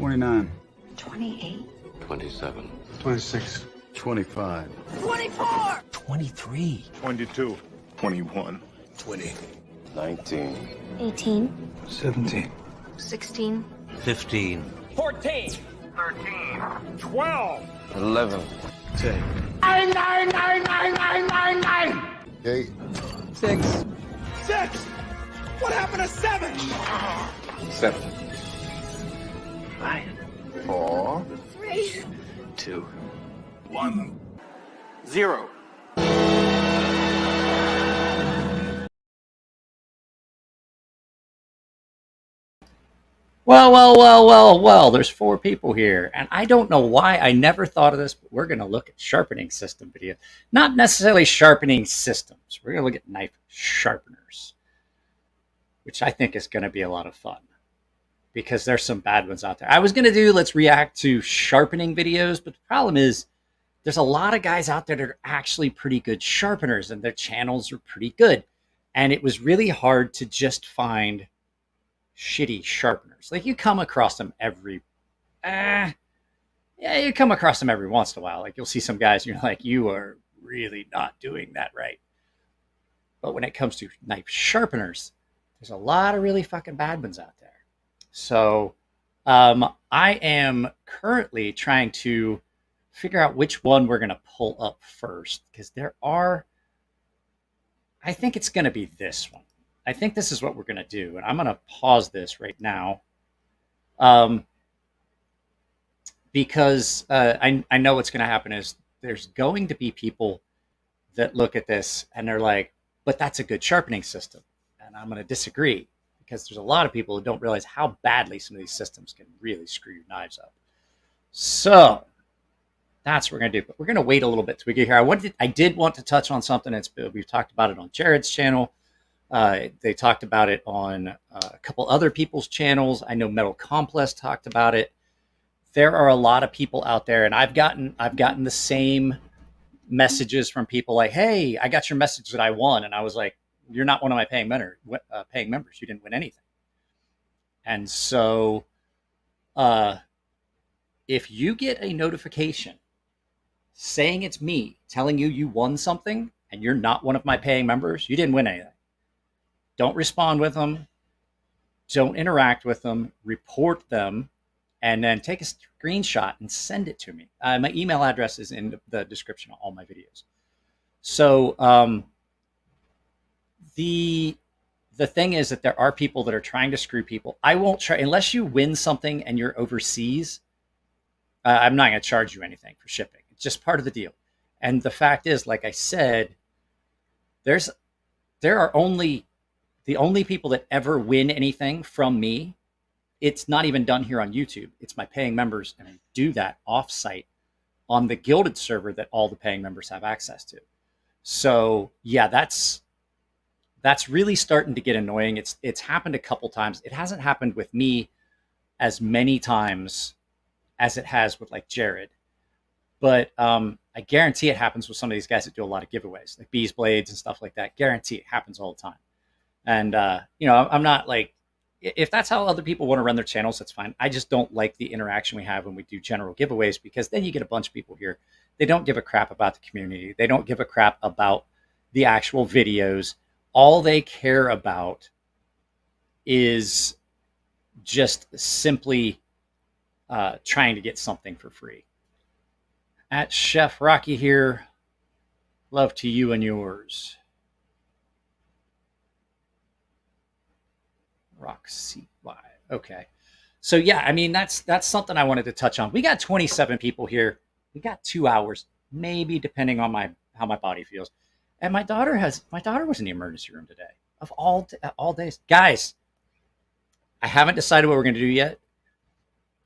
29. 28. 27. 26. 25. 24. 23. 22. 21. 20. 19. 18. 17. 16. 15. 14. 13. 12. 11. 10. 8. 6. 6. What happened to 7? 7. 5. 4. 3. 2. 1. 0. Well, there's 4 people here, and I don't know why I never thought of this, but we're going to look at sharpening system video. Not necessarily sharpening systems. We're going to look at knife sharpeners, which I think is going to be a lot of fun because there's some bad ones out there. I was going to do let's react to sharpening videos, but the problem is there's a lot of guys out there that are actually pretty good sharpeners, and their channels are pretty good. And it was really hard to just find shitty sharpeners. Like you come across them you come across them every once in a while. Like you'll see some guys and you're like, you are really not doing that right. But when it comes to knife sharpeners, there's a lot of really fucking bad ones out there. So I am currently trying to figure out which one we're going to pull up first, because I think it's going to be this one. I think this is what we're going to do, and I'm going to pause this right now because I know what's going to happen is there's going to be people that look at this and they're like, but that's a good sharpening system. And I'm going to disagree because there's a lot of people who don't realize how badly some of these systems can really screw your knives up. So that's what we're going to do. But we're going to wait a little bit till we get here. I did want to touch on something. We've talked about it on Jared's channel. They talked about it on a couple other people's channels. I know Metal Complex talked about it. There are a lot of people out there, and I've gotten the same messages from people like, "Hey, I got your message that I won," and I was like, "You're not one of my paying members. You didn't win anything." And so, if you get a notification saying it's me telling you won something and you're not one of my paying members, you didn't win anything. Don't respond with them. Don't interact with them. Report them. And then take a screenshot and send it to me. My email address is in the description of all my videos. So the thing is that there are people that are trying to screw people. I won't try, unless you win something and you're overseas, I'm not going to charge you anything for shipping. It's just part of the deal. And the fact is, like I said, there are the only people that ever win anything from me. It's not even done here on YouTube. It's my paying members, and I do that off-site on the Gilded server that all the paying members have access to. So yeah, that's really starting to get annoying. It's happened a couple times. It hasn't happened with me as many times as it has with like Jared, but I guarantee it happens with some of these guys that do a lot of giveaways, like Bees Blades and stuff like that. Guarantee it happens all the time. And I'm not like, if that's how other people want to run their channels, that's fine. I just don't like the interaction we have when we do general giveaways, because then you get a bunch of people here. They don't give a crap about the community. They don't give a crap about the actual videos. All they care about is just simply trying to get something for free. At Chef Rocky here, love to you and yours. Roxy. Okay. So yeah, I mean, that's something I wanted to touch on. We got 27 people here. We got 2 hours, maybe, depending on how my body feels. And my daughter was in the emergency room today, of all days. Guys, I haven't decided what we're going to do yet.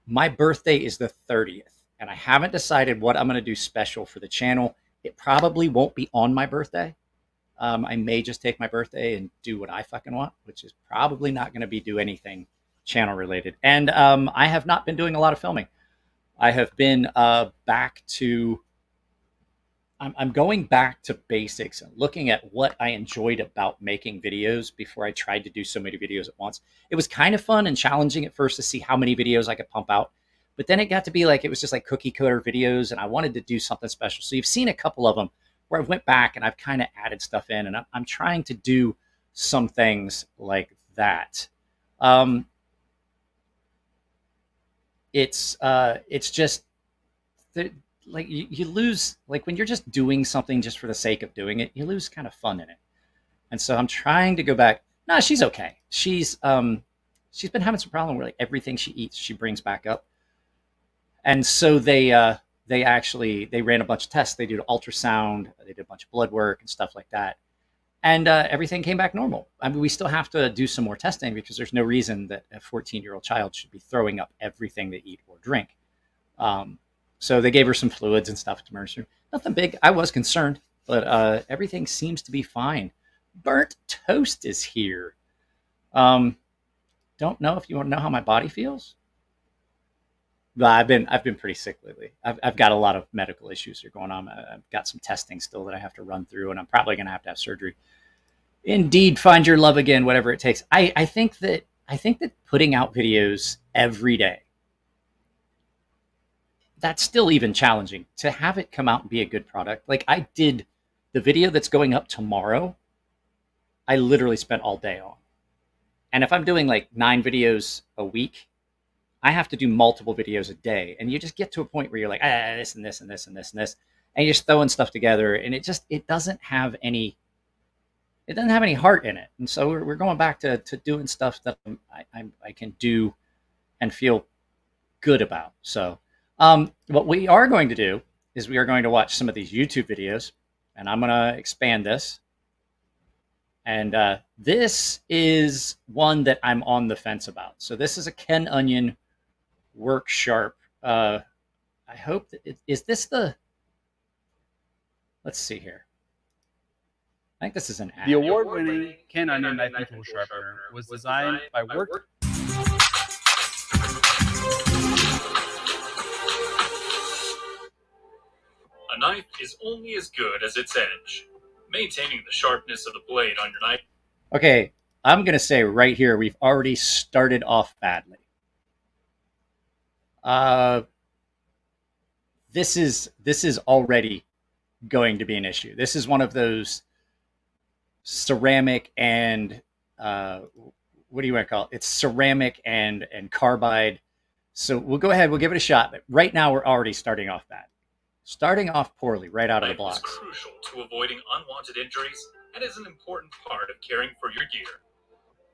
My birthday is the 30th, and I haven't decided what I'm going to do special for the channel. It probably won't be on my birthday. I may just take my birthday and do what I fucking want, which is probably not going to be do anything channel related. And I have not been doing a lot of filming. I have been back to, I'm going back to basics and looking at what I enjoyed about making videos before I tried to do so many videos at once. It was kind of fun and challenging at first to see how many videos I could pump out. But then it got to be like, it was just like cookie cutter videos, and I wanted to do something special. So you've seen a couple of them where I went back and I've kind of added stuff in, and I'm trying to do some things like that. It's just like you lose, like when you're just doing something just for the sake of doing it, you lose kind of fun in it. And so I'm trying to go back. No, she's okay. She's been having some problem where like everything she eats, she brings back up. And so they ran a bunch of tests. They did ultrasound, they did a bunch of blood work and stuff like that. And everything came back normal. I mean, we still have to do some more testing because there's no reason that a 14-year-old child should be throwing up everything they eat or drink. So they gave her some fluids and stuff to administer. Nothing big. I was concerned, but everything seems to be fine. Burnt Toast is here. Don't know if you want to know how my body feels. But I've been pretty sick lately. I've got a lot of medical issues here going on. I've got some testing still that I have to run through, and I'm probably going to have surgery. Indeed, find your love again, whatever it takes. I think that putting out videos every day, that's still even challenging to have it come out and be a good product. Like I did the video that's going up tomorrow. I literally spent all day on. And if I'm doing like 9 videos a week, I have to do multiple videos a day. And you just get to a point where you're like, this and this and this and this and this. And you're just throwing stuff together. And it doesn't have any heart in it. And so we're going back to doing stuff that I can do and feel good about. So what we are going to do is we are going to watch some of these YouTube videos. And I'm going to expand this. And this is one that I'm on the fence about. So this is a Ken Onion Work Sharp. I hope that is this the, let's see here. I think this is an ad. The award-winning Ken Onion knife and tool sharpener was designed by Work. A knife is only as good as its edge. Maintaining the sharpness of the blade on your knife. Okay, I'm going to say right here, we've already started off badly. This is already going to be an issue. This is one of those ceramic and what do you want to call it? It's ceramic and carbide. So we'll go ahead, we'll give it a shot. But right now, we're already starting off bad. Starting off poorly right out of the blocks. Knife is crucial to avoiding unwanted injuries and is an important part of caring for your gear.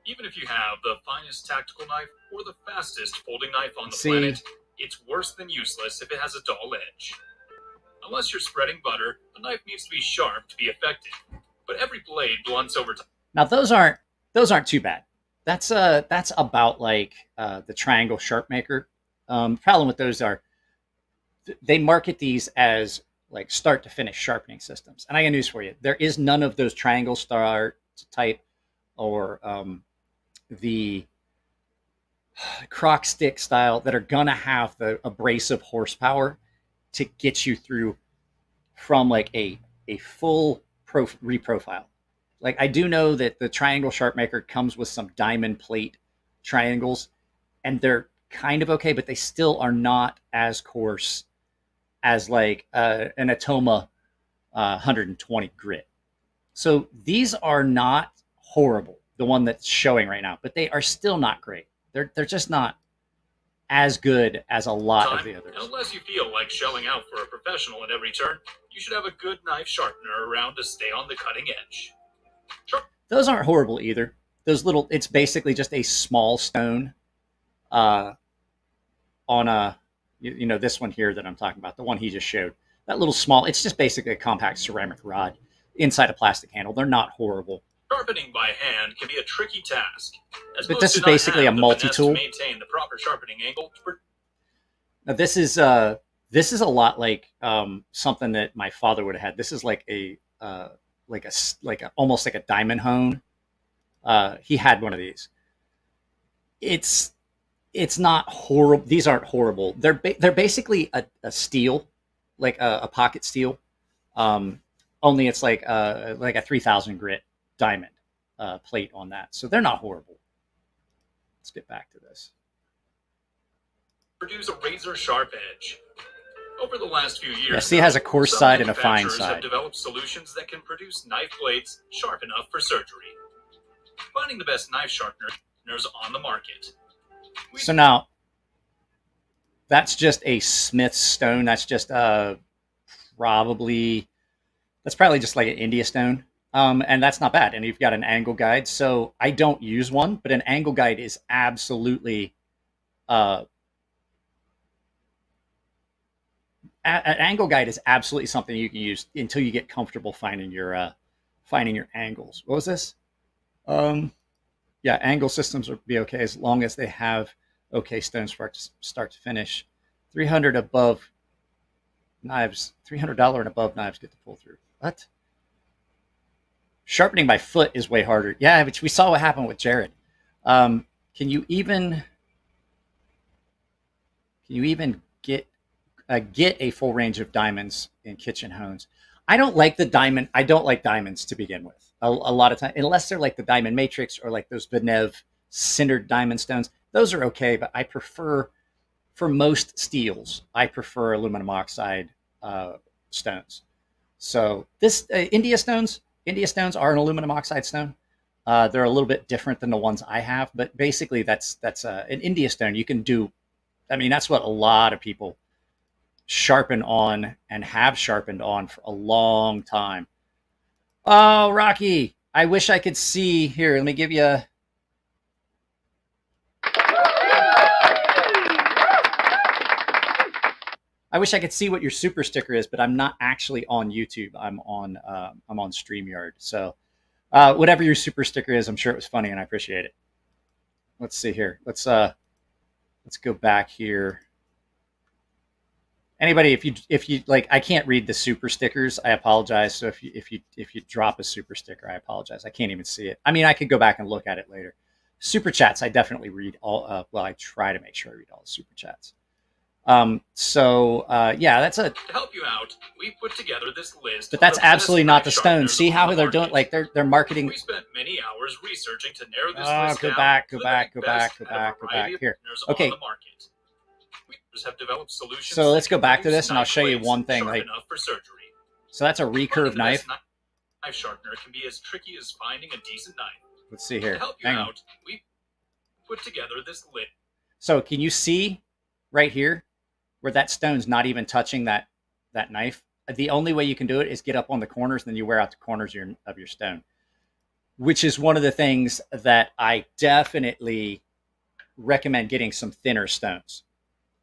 Even if you have the finest tactical knife or the fastest folding knife on the planet, it's worse than useless if it has a dull edge. Unless you're spreading butter, the knife needs to be sharp to be effective. But every blade blunts over time. Now those aren't too bad. That's about like the triangle sharp maker. Problem with those are they market these as like start to finish sharpening systems. And I got news for you. There is none of those triangle start type or the croc stick style that are going to have the abrasive horsepower to get you through from like a full reprofile. Like I do know that the triangle sharp maker comes with some diamond plate triangles and they're kind of okay, but they still are not as coarse as like an Atoma 120 grit. So these are not horrible, the one that's showing right now, but they are still not great. They're just not as good as a lot of the others. Unless you feel like shelling out for a professional at every turn, you should have a good knife sharpener around to stay on the cutting edge. Those aren't horrible either. Those little, it's basically just a small stone on a, you know, this one here that I'm talking about, the one he just showed. That little small, it's just basically a compact ceramic rod inside a plastic handle. They're not horrible. Sharpening by hand can be a tricky task. But this is basically a multi-tool. Maintain the proper sharpening angle. Now this is a lot like something that my father would have had. This is like a almost like a diamond hone. He had one of these. It's not horrible. These aren't horrible. They're basically a steel, like a pocket steel. Only it's like a 3000 grit diamond plate on that. So they're not horrible. Let's get back to this. produce a razor sharp edge. Over the last few years, Yeah, see, it has a coarse some side and a fine manufacturers side. have developed solutions that can produce knife blades sharp enough for surgery. Finding the best knife sharpeners on the market. So now, that's just a Smith's stone. That's just probably just like an India stone. And that's not bad. And you've got an angle guide. So I don't use one, but an angle guide is absolutely an angle guide is absolutely something you can use until you get comfortable finding your angles. What was this? Yeah, angle systems will be okay as long as they have okay stones start to finish. $300 above knives, $300 and above knives get to pull through. What? Sharpening by foot is way harder. Yeah, but we saw what happened with Jared. Can you even get a full range of diamonds in kitchen hones? I don't like diamonds to begin with. A lot of time, unless they're like the diamond matrix or like those Vinev sintered diamond stones, those are okay. But I prefer, for most steels, I prefer aluminum oxide stones. So this India stones are an aluminum oxide stone. They're a little bit different than the ones I have, but basically that's an India stone. You can do, I mean, that's what a lot of people sharpen on and have sharpened on for a long time. Oh, Rocky, I wish I could see. Here, let me give you I wish I could see what your super sticker is, but I'm not actually on YouTube. I'm on StreamYard. So whatever your super sticker is, I'm sure it was funny and I appreciate it. Let's see here. Let's go back here. Anybody, if you like, I can't read the super stickers. I apologize. So if you drop a super sticker, I apologize. I can't even see it. I mean, I could go back and look at it later. Super chats, I definitely read all. Well, I try to make sure I read all the super chats. Yeah, that's a. To help you out, we put together this list. But that's absolutely not the stone. See how they're doing? Like they're marketing. We spent many hours researching to narrow this list go down. back. Here. Okay. Have developed solutions. So let's go back to this, and I'll show you one thing. Like, for surgery. So that's a recurve knife. Knife sharpener can be as tricky as finding a decent knife. Let's see here. To help you out, we put together this list. So can you see right here where that stone's not even touching that knife? The only way you can do it is get up on the corners, and then you wear out the corners of your stone, which is one of the things that I definitely recommend getting some thinner stones.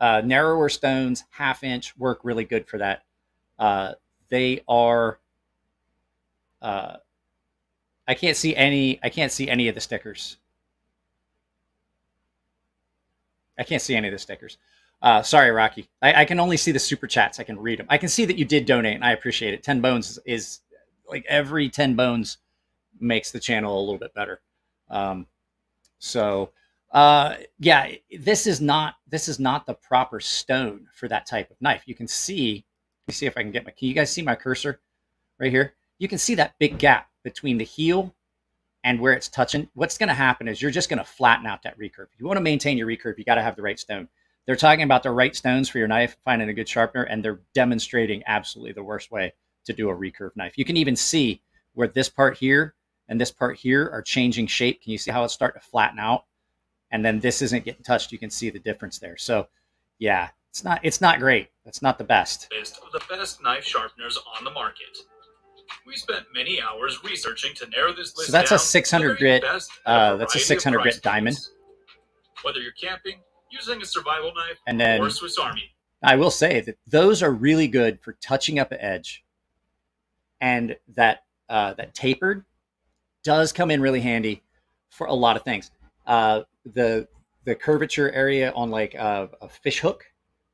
Narrower stones, 1/2 inch, work really good for that. They are. I can't see any of the stickers. I can't see any of the stickers. Sorry, Rocky. I can only see the super chats. I can read them. I can see that you did donate, and I appreciate it. 10 bones is like every 10 bones makes the channel a little bit better. Yeah, this is not the proper stone for that type of knife. You can see, let me see if I can get can you guys see my cursor right here? You can see that big gap between the heel and where it's touching. What's going to happen is you're just going to flatten out that recurve. If you want to maintain your recurve, you got to have the right stone. They're talking about the right stones for your knife, finding a good sharpener, and they're demonstrating absolutely the worst way to do a recurve knife. You can even see where this part here and this part here are changing shape. Can you see how it's starting to flatten out? And then this isn't getting touched. You can see the difference there. So yeah, it's not great. That's not the best. List of the best knife sharpeners on the market. We spent many hours researching to narrow this list. So that's down a 600 grit. That's a 600 grit diamond. Whether you're camping, using a survival knife, and then, or Swiss Army. I will say that those are really good for touching up an edge, and that tapered does come in really handy for a lot of things. The curvature area on like a fish hook,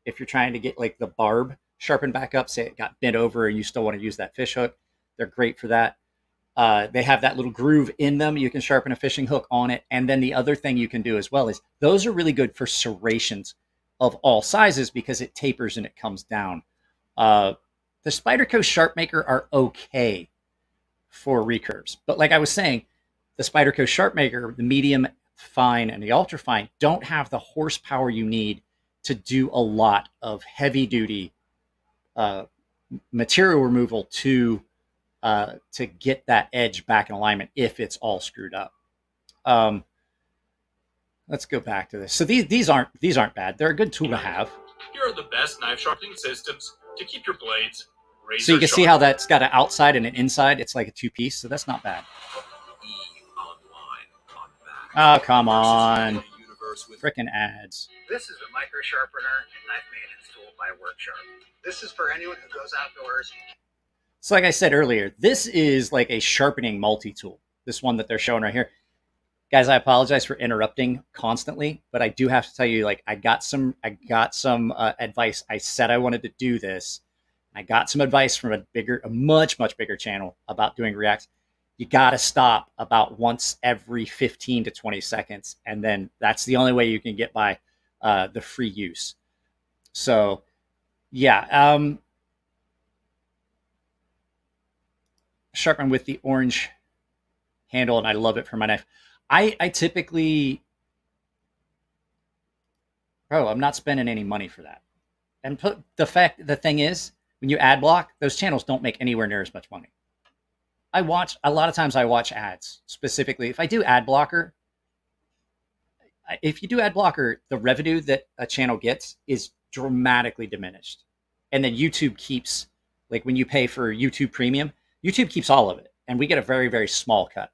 if you're trying to get like the barb sharpened back up, say it got bent over and you still want to use that fish hook, they're great for that. They have that little groove in them. You can sharpen a fishing hook on it. And then the other thing you can do as well is those are really good for serrations of all sizes because it tapers and it comes down. The Spyderco Sharpmaker are okay for recurves. But like I was saying, the Spyderco Sharpmaker, the medium, fine, and the ultra fine don't have the horsepower you need to do a lot of heavy duty material removal to get that edge back in alignment if it's all screwed up. Let's go back to this. So these aren't bad. They're a good tool to have. Here are the best knife sharpening systems to keep your blades razor So you can see sharp. how that's got an outside and an inside. It's like a two-piece, so that's not bad. Oh, come on. Frickin' ads. This is a micro sharpener and knife maintenance tool by Worksharp. This is for anyone who goes outdoors. So like I said earlier, this is like a sharpening multi-tool. This one that they're showing right here. Guys, I apologize for interrupting constantly, but I do have to tell you, like, I got some advice. I said I wanted to do this. I got some advice from a much bigger channel about doing reacts. You got to stop about once every 15 to 20 seconds. And then that's the only way you can get by the free use. So yeah, sharpen with the orange handle, and I love it for my knife. I typically, I'm not spending any money for that. And the thing is, when you ad block, those channels don't make anywhere near as much money. A lot of times I watch ads specifically. If I do ad blocker, if you do ad blocker, the revenue that a channel gets is dramatically diminished. And then YouTube keeps, like when you pay for YouTube Premium, YouTube keeps all of it. And we get a very, very small cut.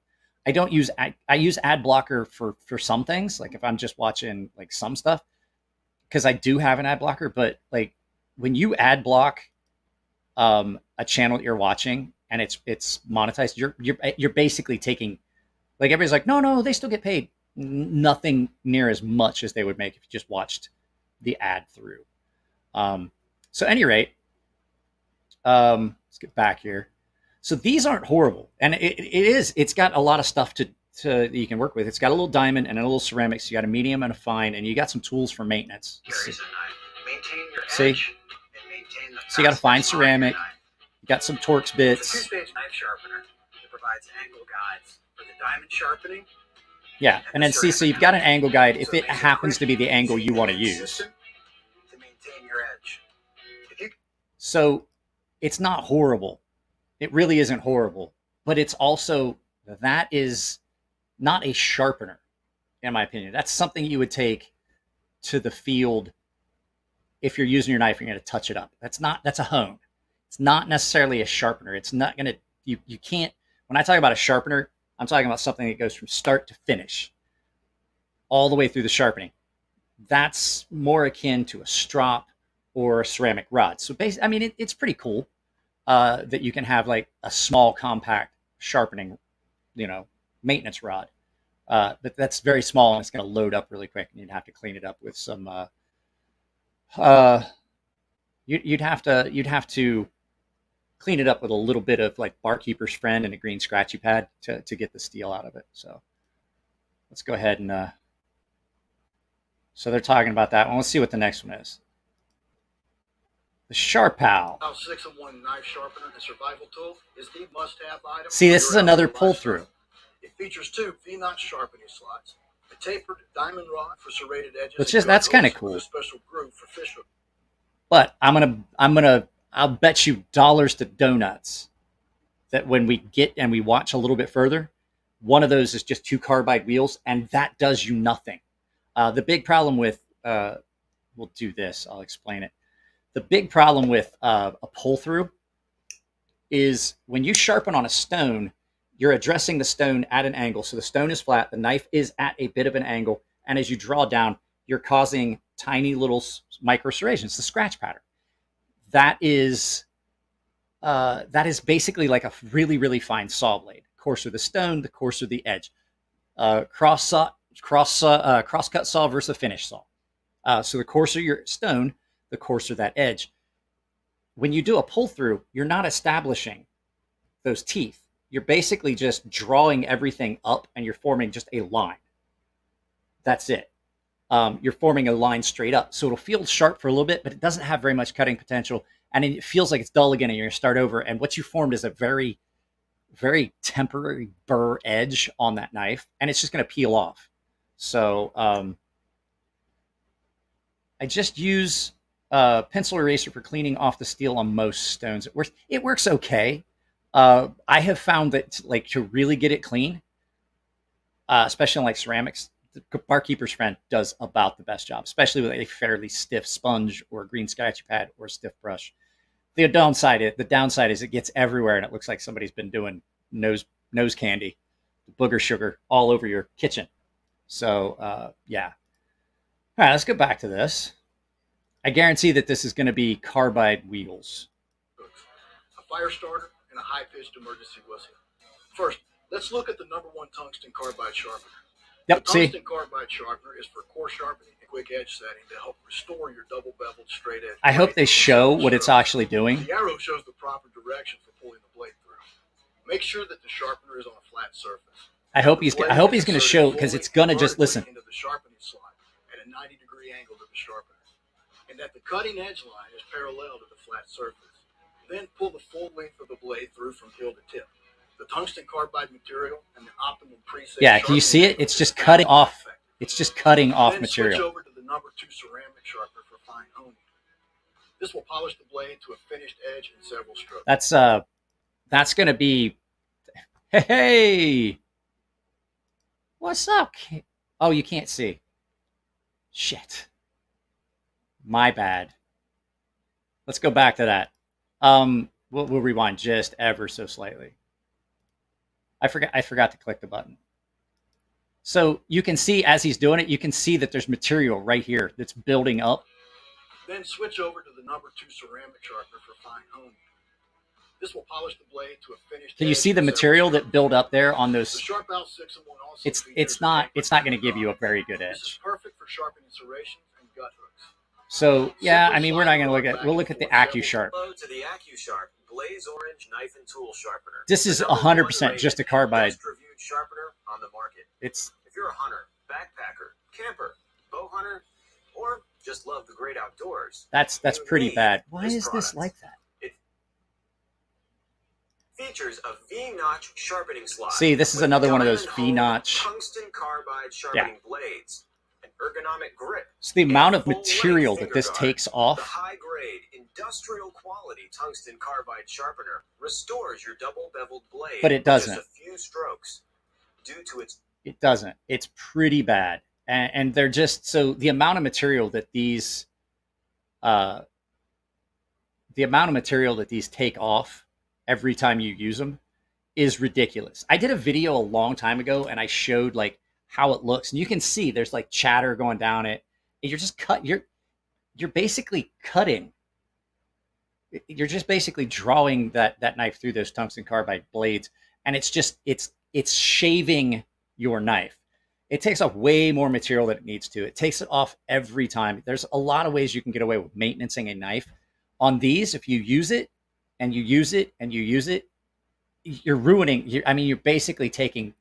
I use ad blocker for some things, like if I'm just watching like some stuff, because I do have an ad blocker. But like when you ad block a channel that you're watching and it's monetized, you're basically taking, like everybody's like, no, they still get paid. Nothing near as much as they would make if you just watched the ad through. So at any rate, let's get back here. So these aren't horrible, and it's got a lot of stuff that you can work with. It's got a little diamond and a little ceramics. You got a medium and a fine, and you got some tools for maintenance. See? So you got a fine ceramic. You got some Torx bits. It's a two-stage knife sharpener that provides angle guides for the diamond sharpening. Yeah, and then see, so you've got an angle guide if it happens to be the angle you want to use. To maintain your edge. So it's not horrible. It really isn't horrible, but it's also, that is not a sharpener, in my opinion. That's something you would take to the field if you're using your knife and you're going to touch it up. That's a hone. It's not necessarily a sharpener. It's not going to, you can't, when I talk about a sharpener, I'm talking about something that goes from start to finish, all the way through the sharpening. That's more akin to a strop or a ceramic rod. So basically, I mean, it's pretty cool. That you can have like a small compact sharpening, maintenance rod. But that's very small and it's going to load up really quick, and you'd have to clean it up with some, you'd have to clean it up with a little bit of like Barkeeper's Friend and a green scratchy pad to get the steel out of it. So let's go ahead and, so they're talking about that one. Let's see what the next one is. The Sharpal. 6-in-1 knife sharpener and survival tool is the must-have item. See, this is another pull-through. It features two V-notch sharpening slots, a tapered diamond rod for serrated edges. Which is, that's kind of cool. A special groove for fish hook. But I'll bet you dollars to donuts that when we get and we watch a little bit further, one of those is just 2 carbide wheels, and that does you nothing. The big problem with, we'll do this, I'll explain it. The big problem with a pull-through is when you sharpen on a stone, you're addressing the stone at an angle. So the stone is flat, the knife is at a bit of an angle, and as you draw down, you're causing tiny little micro serrations, the scratch pattern. That is basically like a really, really fine saw blade. The coarser the stone, the coarser the edge. Cross-cut saw versus a finish saw. So the coarser your stone, the coarser that edge. When you do a pull through, you're not establishing those teeth. You're basically just drawing everything up and you're forming just a line. That's it. You're forming a line straight up. So it'll feel sharp for a little bit, but it doesn't have very much cutting potential. And it feels like it's dull again and you're going to start over. And what you formed is a very, very temporary burr edge on that knife. And it's just going to peel off. So, I just use pencil eraser for cleaning off the steel on most stones. It works okay. I have found that like to really get it clean, especially on like ceramics, the barkeeper's friend does about the best job, especially with a fairly stiff sponge or a green scratchy pad or a stiff brush. The downside is it gets everywhere and it looks like somebody's been doing nose candy, booger sugar all over your kitchen. So yeah. All right, let's go back to this. I guarantee that this is going to be carbide wheels. A fire starter and a high-pitched emergency whistle. First, let's look at the #1 tungsten carbide sharpener. Yep, the see? tungsten carbide sharpener is for coarse sharpening and quick edge setting to help restore your double-beveled straight edge. I hope they show what it's actually doing. The arrow shows the proper direction for pulling the blade through. Make sure that the sharpener is on a flat surface. I hope he's going to show, because it's going to just listen. Into the sharpening slot at a 90-degree angle to the sharpener, and that the cutting edge line is parallel to the flat surface. Then pull the full length of the blade through from hill to tip. The tungsten carbide material and the optimum preset. Yeah, can you see it? It's just cutting off. It's just cutting off then material. Switch over to the #2 ceramic sharpener for fine honing. This will polish the blade to a finished edge in several strokes. That's going to be. Hey, what's up? Oh, you can't see. Shit. My bad. Let's go back to that. We'll rewind just ever so slightly. I forgot to click the button. So you can see as he's doing it, you can see that there's material right here that's building up. Then switch over to the #2 ceramic sharpener for fine honing. This will polish the blade to a finished. Can you see the material that build up there on those? The Sharp Out 6-in-1 also it's not going to give you a very good This is edge. perfect for sharpening serrations and gut hooks. So yeah, I mean we're not going to look at. We'll look at the AccuSharp. Hello to the AccuSharp Blaze Orange Knife and Tool Sharpener. This is 100% just a carbide. Best reviewed sharpener on the market. It's If you're a hunter, backpacker, camper, bow hunter, or just love the great outdoors. that's you pretty need bad. Why this is this product. like that? It features a V-notch sharpening slot. See, this is with another one of those diamond-honed V-notch. tungsten carbide sharpening blades, an ergonomic grip. So the amount of full-length material that finger this guard. takes The off, high-grade, industrial-quality tungsten carbide sharpener restores your double-beveled blade. But it with doesn't. Just a few strokes, due to its. it doesn't. It's pretty bad, and they're just so the amount of material that these, take off every time you use them is ridiculous. I did a video a long time ago, and I showed like how it looks, and you can see there's like chatter going down it. And you're just you're basically cutting. You're just basically drawing that knife through those tungsten carbide blades, and it's shaving your knife. It takes off way more material than it needs to. It takes it off every time. There's a lot of ways you can get away with maintaining a knife. On these, if you use it and you use it and you use it, you're ruining. You're basically taking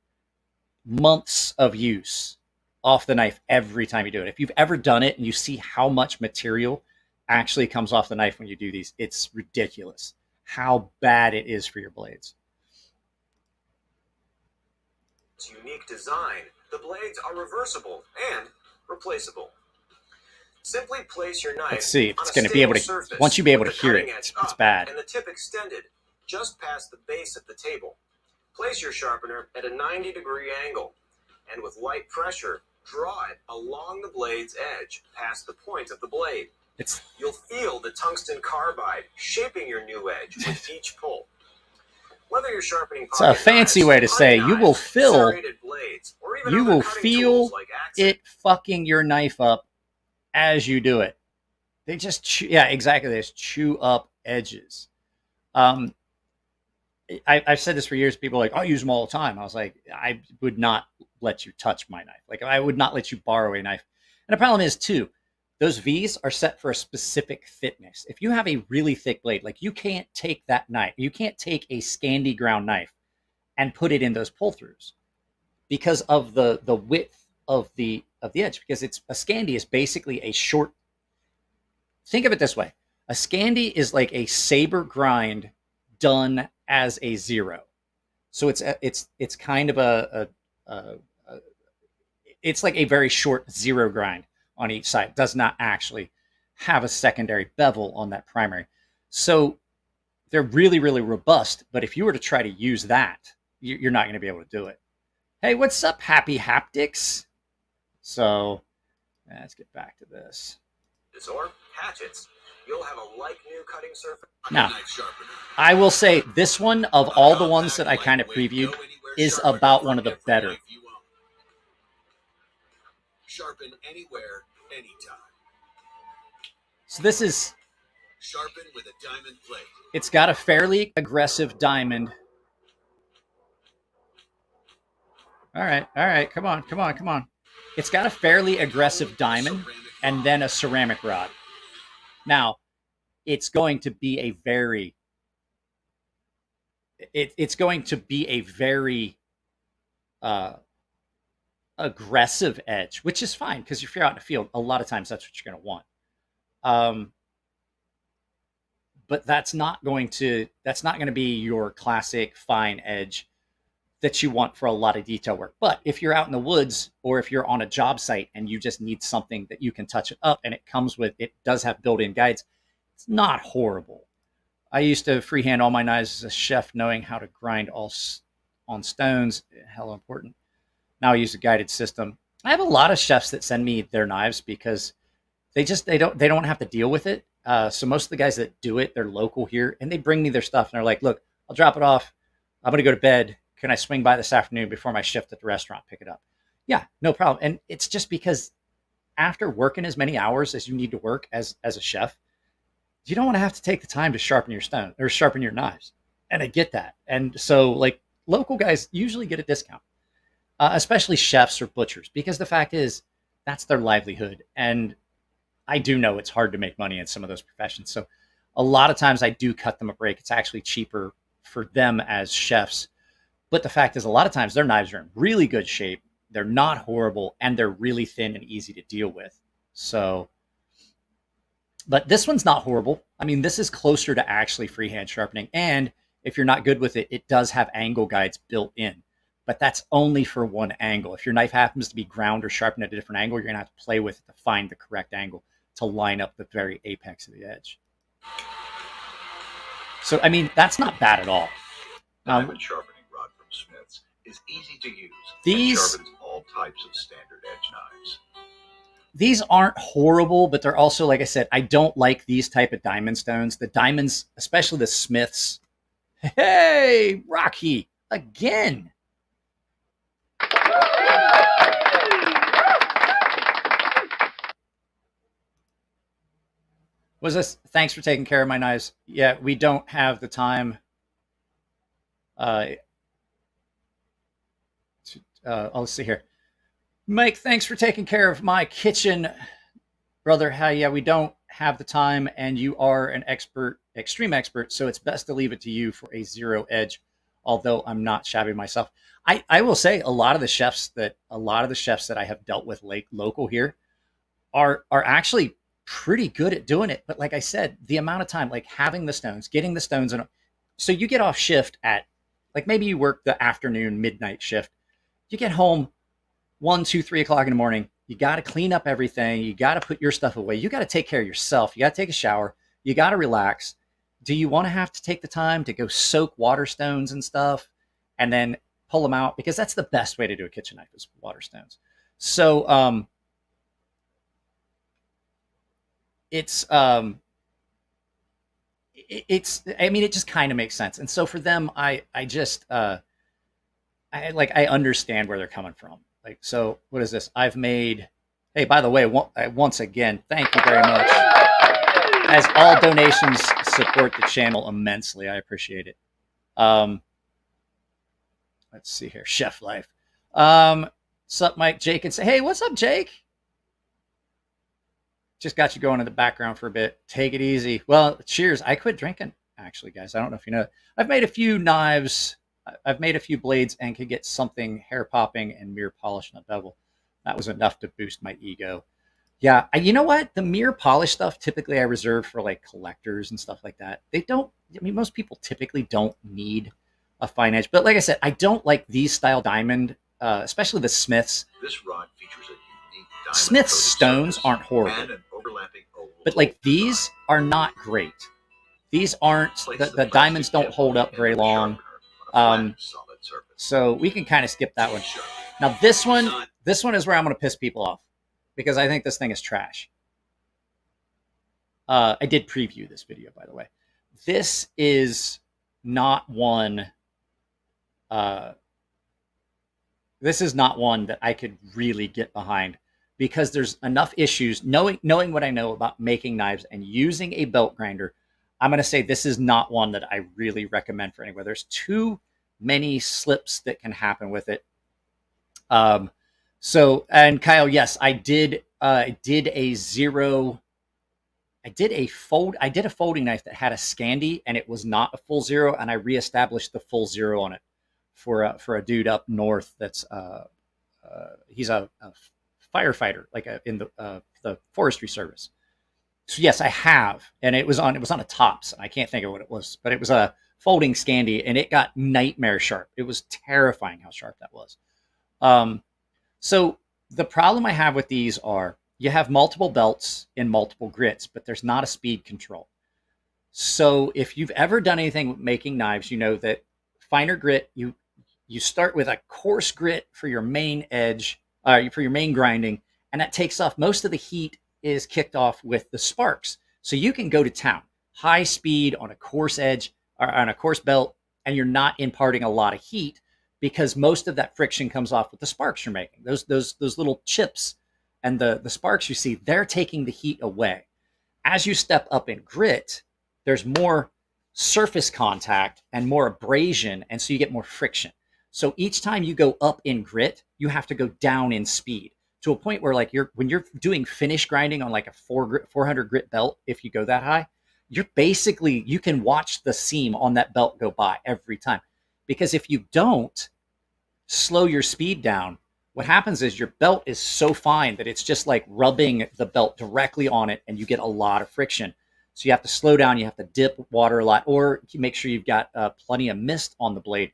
months of use off the knife every time you do it. If you've ever done it and you see how much material actually comes off the knife when you do these, it's ridiculous how bad it is for your blades. Its unique design, the blades are reversible and replaceable. Simply place your knife. Let's see if on it's a going to be able to. stable surface Once you be able to with the hear it, cutting edge it's up bad. And the tip extended just past the base of the table. Place your sharpener at a 90-degree angle, and with light pressure, draw it along the blade's edge past the point of the blade. You'll feel the tungsten carbide shaping your new edge with each pull. Whether you're sharpening It's a fancy way to say you will feel. You will feel it fucking your knife up as you do it. They just exactly. They just chew up edges. I've said this for years. People are like, I use them all the time. I was like, I would not let you touch my knife. Like, I would not let you borrow a knife. And the problem is, too, those V's are set for a specific thickness. If you have a really thick blade, like you can't take that knife. You can't take a Scandi ground knife and put it in those pull-throughs because of the width of the edge. Because a Scandi is basically a short. Think of it this way: a Scandi is like a saber grind done as a zero. So it's kind of it's like a very short zero grind on each side. It does not actually have a secondary bevel on that primary. So they're really, really robust. But if you were to try to use that, you're not going to be able to do it. Hey, what's up, Happy Haptics? So let's get back to this. Or hatchets. You'll have a like new cutting surface. Now, I will say this one, of all the ones that I kind of previewed, is about one of the better. Sharpen anywhere, anytime. So this is... Sharpen with a diamond blade. It's got a fairly aggressive diamond. All right, come on. It's got a fairly aggressive diamond and then a ceramic rod. Now, it's going to be a very... It's going to be a very aggressive edge, which is fine, because if you're out in the field, a lot of times that's what you're going to want. But that's not going to be your classic fine edge that you want for a lot of detail work. But if you're out in the woods, or if you're on a job site and you just need something that you can touch it up, and it does have built-in guides, it's not horrible. I used to freehand all my knives as a chef, knowing how to grind all on stones. Hell important. Now I use a guided system. I have a lot of chefs that send me their knives because they don't have to deal with it. So most of the guys that do it, they're local here, and they bring me their stuff and they're like, look, I'll drop it off. I'm going to go to bed. Can I swing by this afternoon before my shift at the restaurant, pick it up? Yeah, no problem. And it's just because after working as many hours as you need to work as a chef, you don't want to have to take the time to sharpen your stone or sharpen your knives. And I get that. And so like local guys usually get a discount, especially chefs or butchers, because the fact is that's their livelihood. And I do know it's hard to make money in some of those professions. So a lot of times I do cut them a break. It's actually cheaper for them as chefs. But the fact is, a lot of times their knives are in really good shape. They're not horrible, and they're really thin and easy to deal with. So, but this one's not horrible. I mean, this is closer to actually freehand sharpening. And if you're not good with it, it does have angle guides built in. But that's only for one angle. If your knife happens to be ground or sharpened at a different angle, you're going to have to play with it to find the correct angle to line up the very apex of the edge. So, I mean, that's not bad at all. Diamond sharpening rod from Smith's is easy to use. These sharpens all types of standard edge knives. These aren't horrible, but they're also, like I said, I don't like these type of diamond stones. The diamonds, especially the Smiths. Hey, Rocky, again. Was this? Thanks for taking care of my knives. Yeah, we don't have the time. Let's see here. Mike, thanks for taking care of my kitchen, brother. Yeah, we don't have the time, and you are an expert, extreme expert, so it's best to leave it to you for a zero edge, although I'm not shabby myself. I will say a lot of the chefs that I have dealt with local here are actually pretty good at doing it. But like I said, the amount of time, like having the stones, getting the stones in, so you get off shift at, like maybe you work the afternoon midnight shift, you get home 1, 2, 3 o'clock in the morning, you got to clean up everything, you got to put your stuff away, you got to take care of yourself, you got to take a shower, you got to relax. Do you want to have to take the time to go soak water stones and stuff and then pull them out? Because that's the best way to do a kitchen knife, is water stones. So it's I mean, it just kind of makes sense. And so for them, I understand where they're coming from. Like, so what is this? I've made, hey, by the way, once again, thank you very much. As all donations support the channel immensely. I appreciate it. Let's see here. Chef Life. What's up, Mike? Jake and say, hey, what's up, Jake? Just got you going in the background for a bit. Take it easy. Well, cheers. I quit drinking, actually, guys. I don't know if you know. I've made a few knives. I've made a few blades and could get something hair popping and mirror polish on a bevel. That was enough to boost my ego. Yeah, you know what? The mirror polish stuff, typically I reserve for like collectors and stuff like that. They don't, I mean, most people typically don't need a fine edge. But like I said, I don't like these style diamond, especially the Smiths. This rod features a unique Smith's stones aren't horrible, but like these are not great. These aren't, the diamonds don't hold up very long. So we can kind of skip that one. Now this one is where I'm going to piss people off because I think this thing is trash. I did preview this video, by the way. This is not one. This is not one that I could really get behind because there's enough issues. Knowing what I know about making knives and using a belt grinder, I'm going to say this is not one that I really recommend for anyone. There's too many slips that can happen with it. So, and Kyle, yes, I did a folding knife that had a Scandi and it was not a full zero, and I reestablished the full zero on it for a dude up north that's he's a firefighter, like in the forestry service. So yes, I have, and it was on a Tops. I can't think of what it was, but it was a folding Scandi, and it got nightmare sharp. It was terrifying how sharp that was. So the problem I have with these are you have multiple belts in multiple grits, but there's not a speed control. So if you've ever done anything with making knives, you know that finer grit, you start with a coarse grit for your main edge, for your main grinding, and that takes off. Most of the heat is kicked off with the sparks. So you can go to town, high speed on a coarse edge or on a coarse belt, and you're not imparting a lot of heat because most of that friction comes off with the sparks you're making. Those little chips and the sparks you see, they're taking the heat away. As you step up in grit, there's more surface contact and more abrasion, and so you get more friction. So each time you go up in grit, you have to go down in speed to a point where, like, when you're doing finish grinding on like a 400 grit belt, if you go that high, you can watch the seam on that belt go by every time. Because if you don't slow your speed down, what happens is your belt is so fine that it's just like rubbing the belt directly on it, and you get a lot of friction. So you have to slow down, you have to dip water a lot, or you make sure you've got plenty of mist on the blade.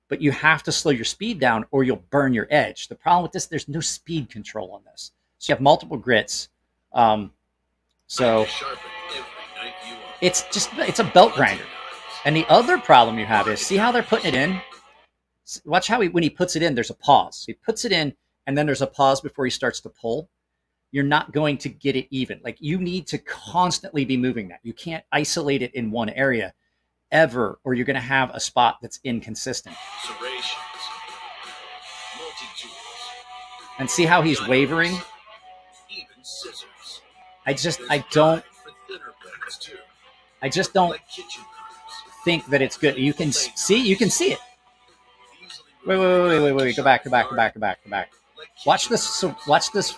But you have to slow your speed down or you'll burn your edge. The problem with this, there's no speed control on this. So you have multiple grits. So it's a belt grinder. And the other problem you have is, see how they're putting it in? Watch how when he puts it in, there's a pause. He puts it in, and then there's a pause before he starts to pull. You're not going to get it even. Like, you need to constantly be moving that. You can't isolate it in one area ever, or you're going to have a spot that's inconsistent. And see how he's wavering? I just don't think that it's good. You can see it. Wait. Go back. Watch this. So watch this.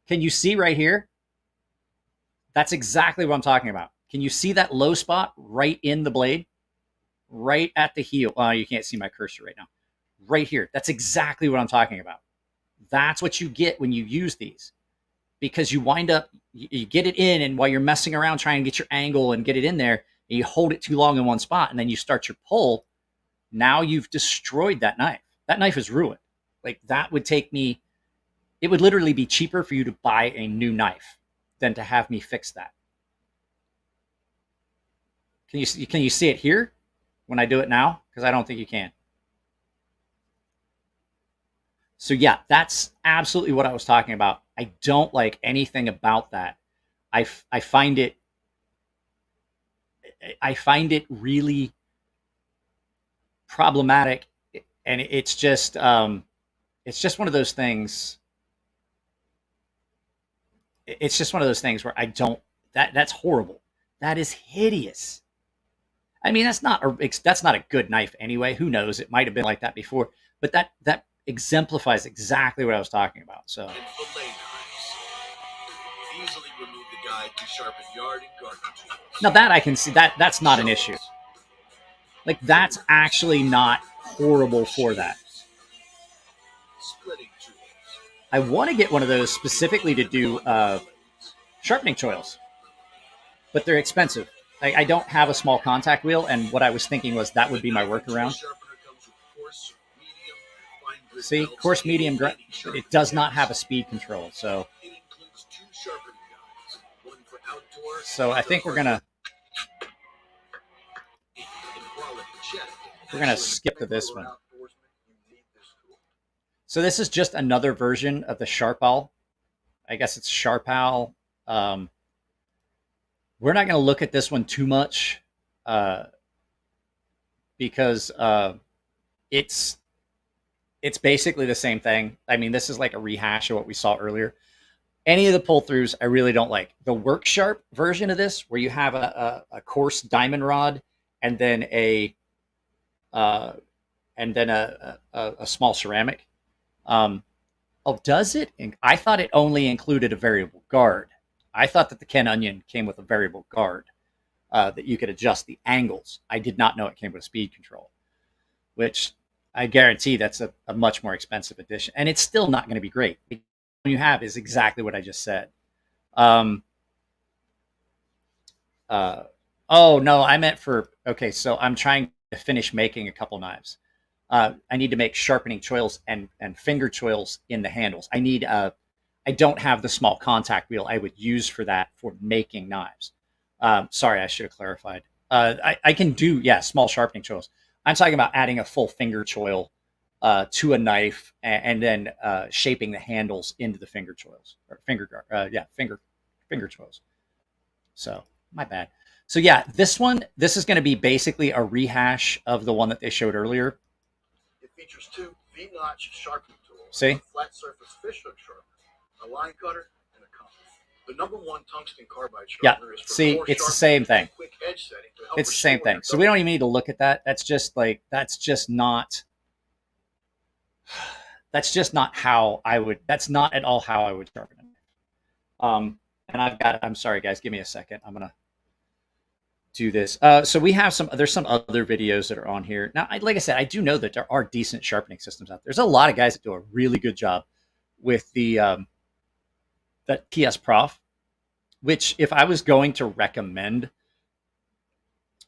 Can you see right here? That's exactly what I'm talking about. Can you see that low spot right in the blade? Right at the heel. You can't see my cursor right now. Right here. That's exactly what I'm talking about. That's what you get when you use these. Because you wind up, you get it in, and while you're messing around trying to get your angle and get it in there, and you hold it too long in one spot, and then you start your pull, now you've destroyed that knife. That knife is ruined. Like, that would take me, it would literally be cheaper for you to buy a new knife than to have me fix that. Can you see it here when I do it now? Because I don't think you can. So yeah, that's absolutely what I was talking about. I don't like anything about that. I find it really problematic, and it's just one of those things. It's just one of those things where I don't. That's horrible. That is hideous. I mean, that's not a good knife anyway. Who knows? It might have been like that before, but that exemplifies exactly what I was talking about. So. Now that I can see, that's not an issue. Like, that's actually not horrible for that. I want to get one of those specifically to do sharpening choils, but they're expensive. I don't have a small contact wheel, and what I was thinking was that would be my workaround. See, coarse, medium, it does not have a speed control. So I think we're gonna skip to this one. So this is just another version of the Sharpal. I guess it's Sharpal. We're not going to look at this one too much because it's basically the same thing. I mean, this is like a rehash of what we saw earlier. Any of the pull-throughs I really don't like. The work sharp version of this, where you have a coarse diamond rod and then a small ceramic. Does it? I thought it only included a variable guard. I thought that the Ken Onion came with a variable guard that you could adjust the angles. I did not know it came with a speed control, which I guarantee that's a much more expensive addition. And it's still not going to be great. What you have is exactly what I just said. Oh, no, I meant for, okay, so I'm trying to finish making a couple knives. I need to make sharpening choils and finger choils in the handles. I don't have the small contact wheel I would use for that for making knives. Sorry, I should have clarified. I can do, small sharpening choils. I'm talking about adding a full finger choil to a knife and then shaping the handles into the finger choils or finger choils. So my bad. So yeah, this is going to be basically a rehash of the one that they showed earlier. It features two V-notch sharpening tools, See? a flat surface fish hook sharpener, a line cutter, and a compass. The #1 tungsten carbide sharpener is for see, it's the same thing. Quick edge setting to help it's the same thing. So we don't even need to look at that. That's just not how I would. That's not at all how I would sharpen it. And I'm sorry, guys. Give me a second. I'm gonna do this. So we have there's some other videos that are on here. Now, like I said, I do know that there are decent sharpening systems out there. There's a lot of guys that do a really good job with that TS Prof, which if I was going to recommend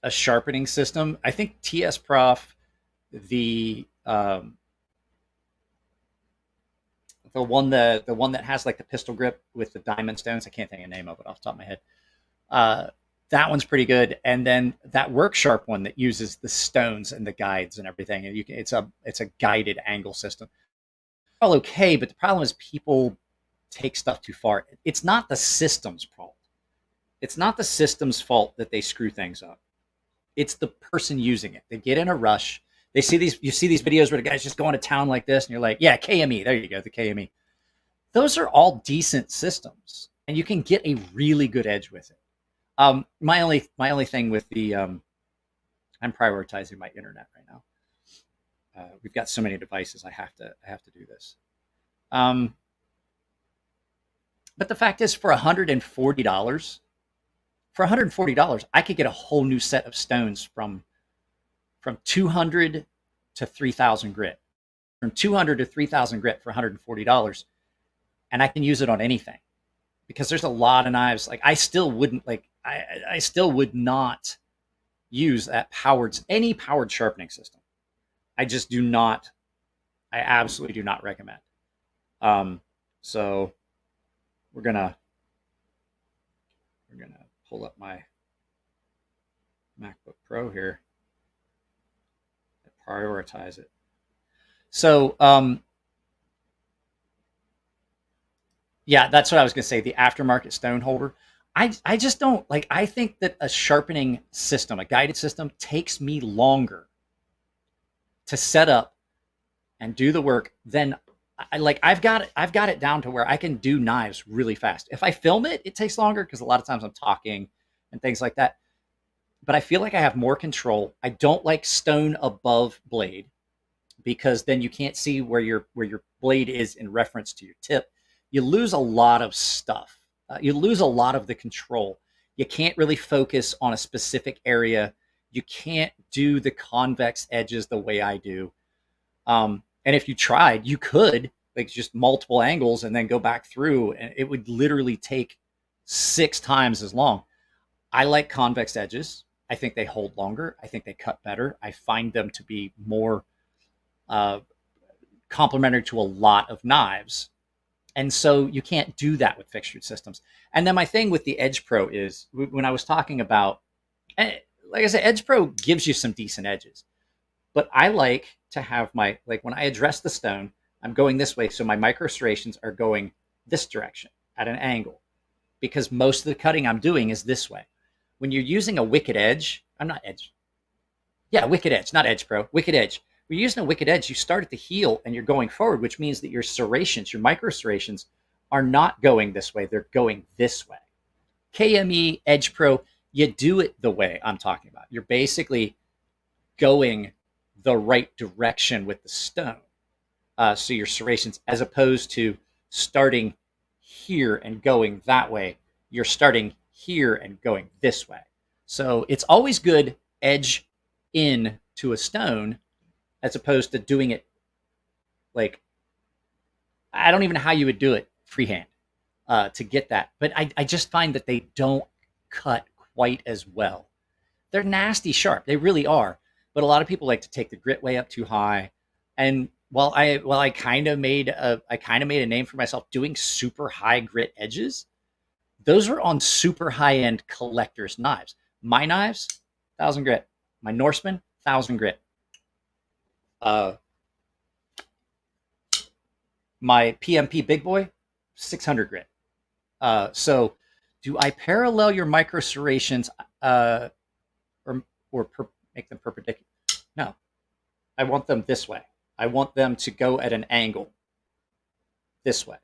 a sharpening system, I think TS Prof, the one that has like the pistol grip with the diamond stones, I can't think of the name of it off the top of my head. That one's pretty good, and then that work sharp one that uses the stones and the guides and everything. And it's a guided angle system. All okay, but the problem is people take stuff too far. It's not the system's fault. It's not the system's fault that they screw things up. It's the person using it. They get in a rush. You see these videos where the guy's just going to town like this, and you're like, yeah, KME. There you go, the KME. Those are all decent systems, and you can get a really good edge with it. My only thing with the I'm prioritizing my internet right now. We've got so many devices. I have to do this. But the fact is, for $140, I could get a whole new set of stones from 200 to 3,000 grit, from 200 to 3,000 grit for $140, and I can use it on anything. Because there's a lot of knives, like I still would not use any powered sharpening system. I just do not. I absolutely do not recommend. So we're gonna pull up my MacBook Pro here and prioritize it. So yeah, that's what I was going to say. The aftermarket stone holder. I just don't like. I think that a sharpening system, a guided system, takes me longer to set up and do the work than I've got it down to where I can do knives really fast. If I film it, it takes longer because a lot of times I'm talking and things like that. But I feel like I have more control. I don't like stone above blade because then you can't see where your blade is in reference to your tip. You lose a lot of stuff. You lose a lot of the control. You can't really focus on a specific area. You can't do the convex edges the way I do. And if you tried, you could like just multiple angles and then go back through, and it would literally take 6 times as long. I like convex edges. I think they hold longer. I think they cut better. I find them to be more complementary to a lot of knives. And so you can't do that with fixtured systems. And then my thing with the Edge Pro is when I was talking about, like I said, Edge Pro gives you some decent edges. But I like to have my, like when I address the stone, I'm going this way. So my micro serrations are going this direction at an angle because most of the cutting I'm doing is this way. When you're using a Wicked Edge, I'm not Edge. Yeah, Wicked Edge, not Edge Pro, Wicked Edge. When you're using a Wicked Edge, you start at the heel and you're going forward, which means that your serrations, your micro serrations, are not going this way. They're going this way. KME, Edge Pro, you do it the way I'm talking about. You're basically going the right direction with the stone. So your serrations, as opposed to starting here and going that way, you're starting here and going this way. So it's always good edge in to a stone as opposed to doing it like, I don't even know how you would do it freehand to get that. But I just find that they don't cut quite as well. They're nasty sharp. They really are. But a lot of people like to take the grit way up too high. And while I kind of made a name for myself doing super high grit edges, those are on super high end collectors' knives. My knives, 1,000 grit. My Norseman, 1,000 grit. My PMP Big Boy, 600 grit. So do I parallel your micro serrations or make them perpendicular? No, I want them this way. I want them to go at an angle this way.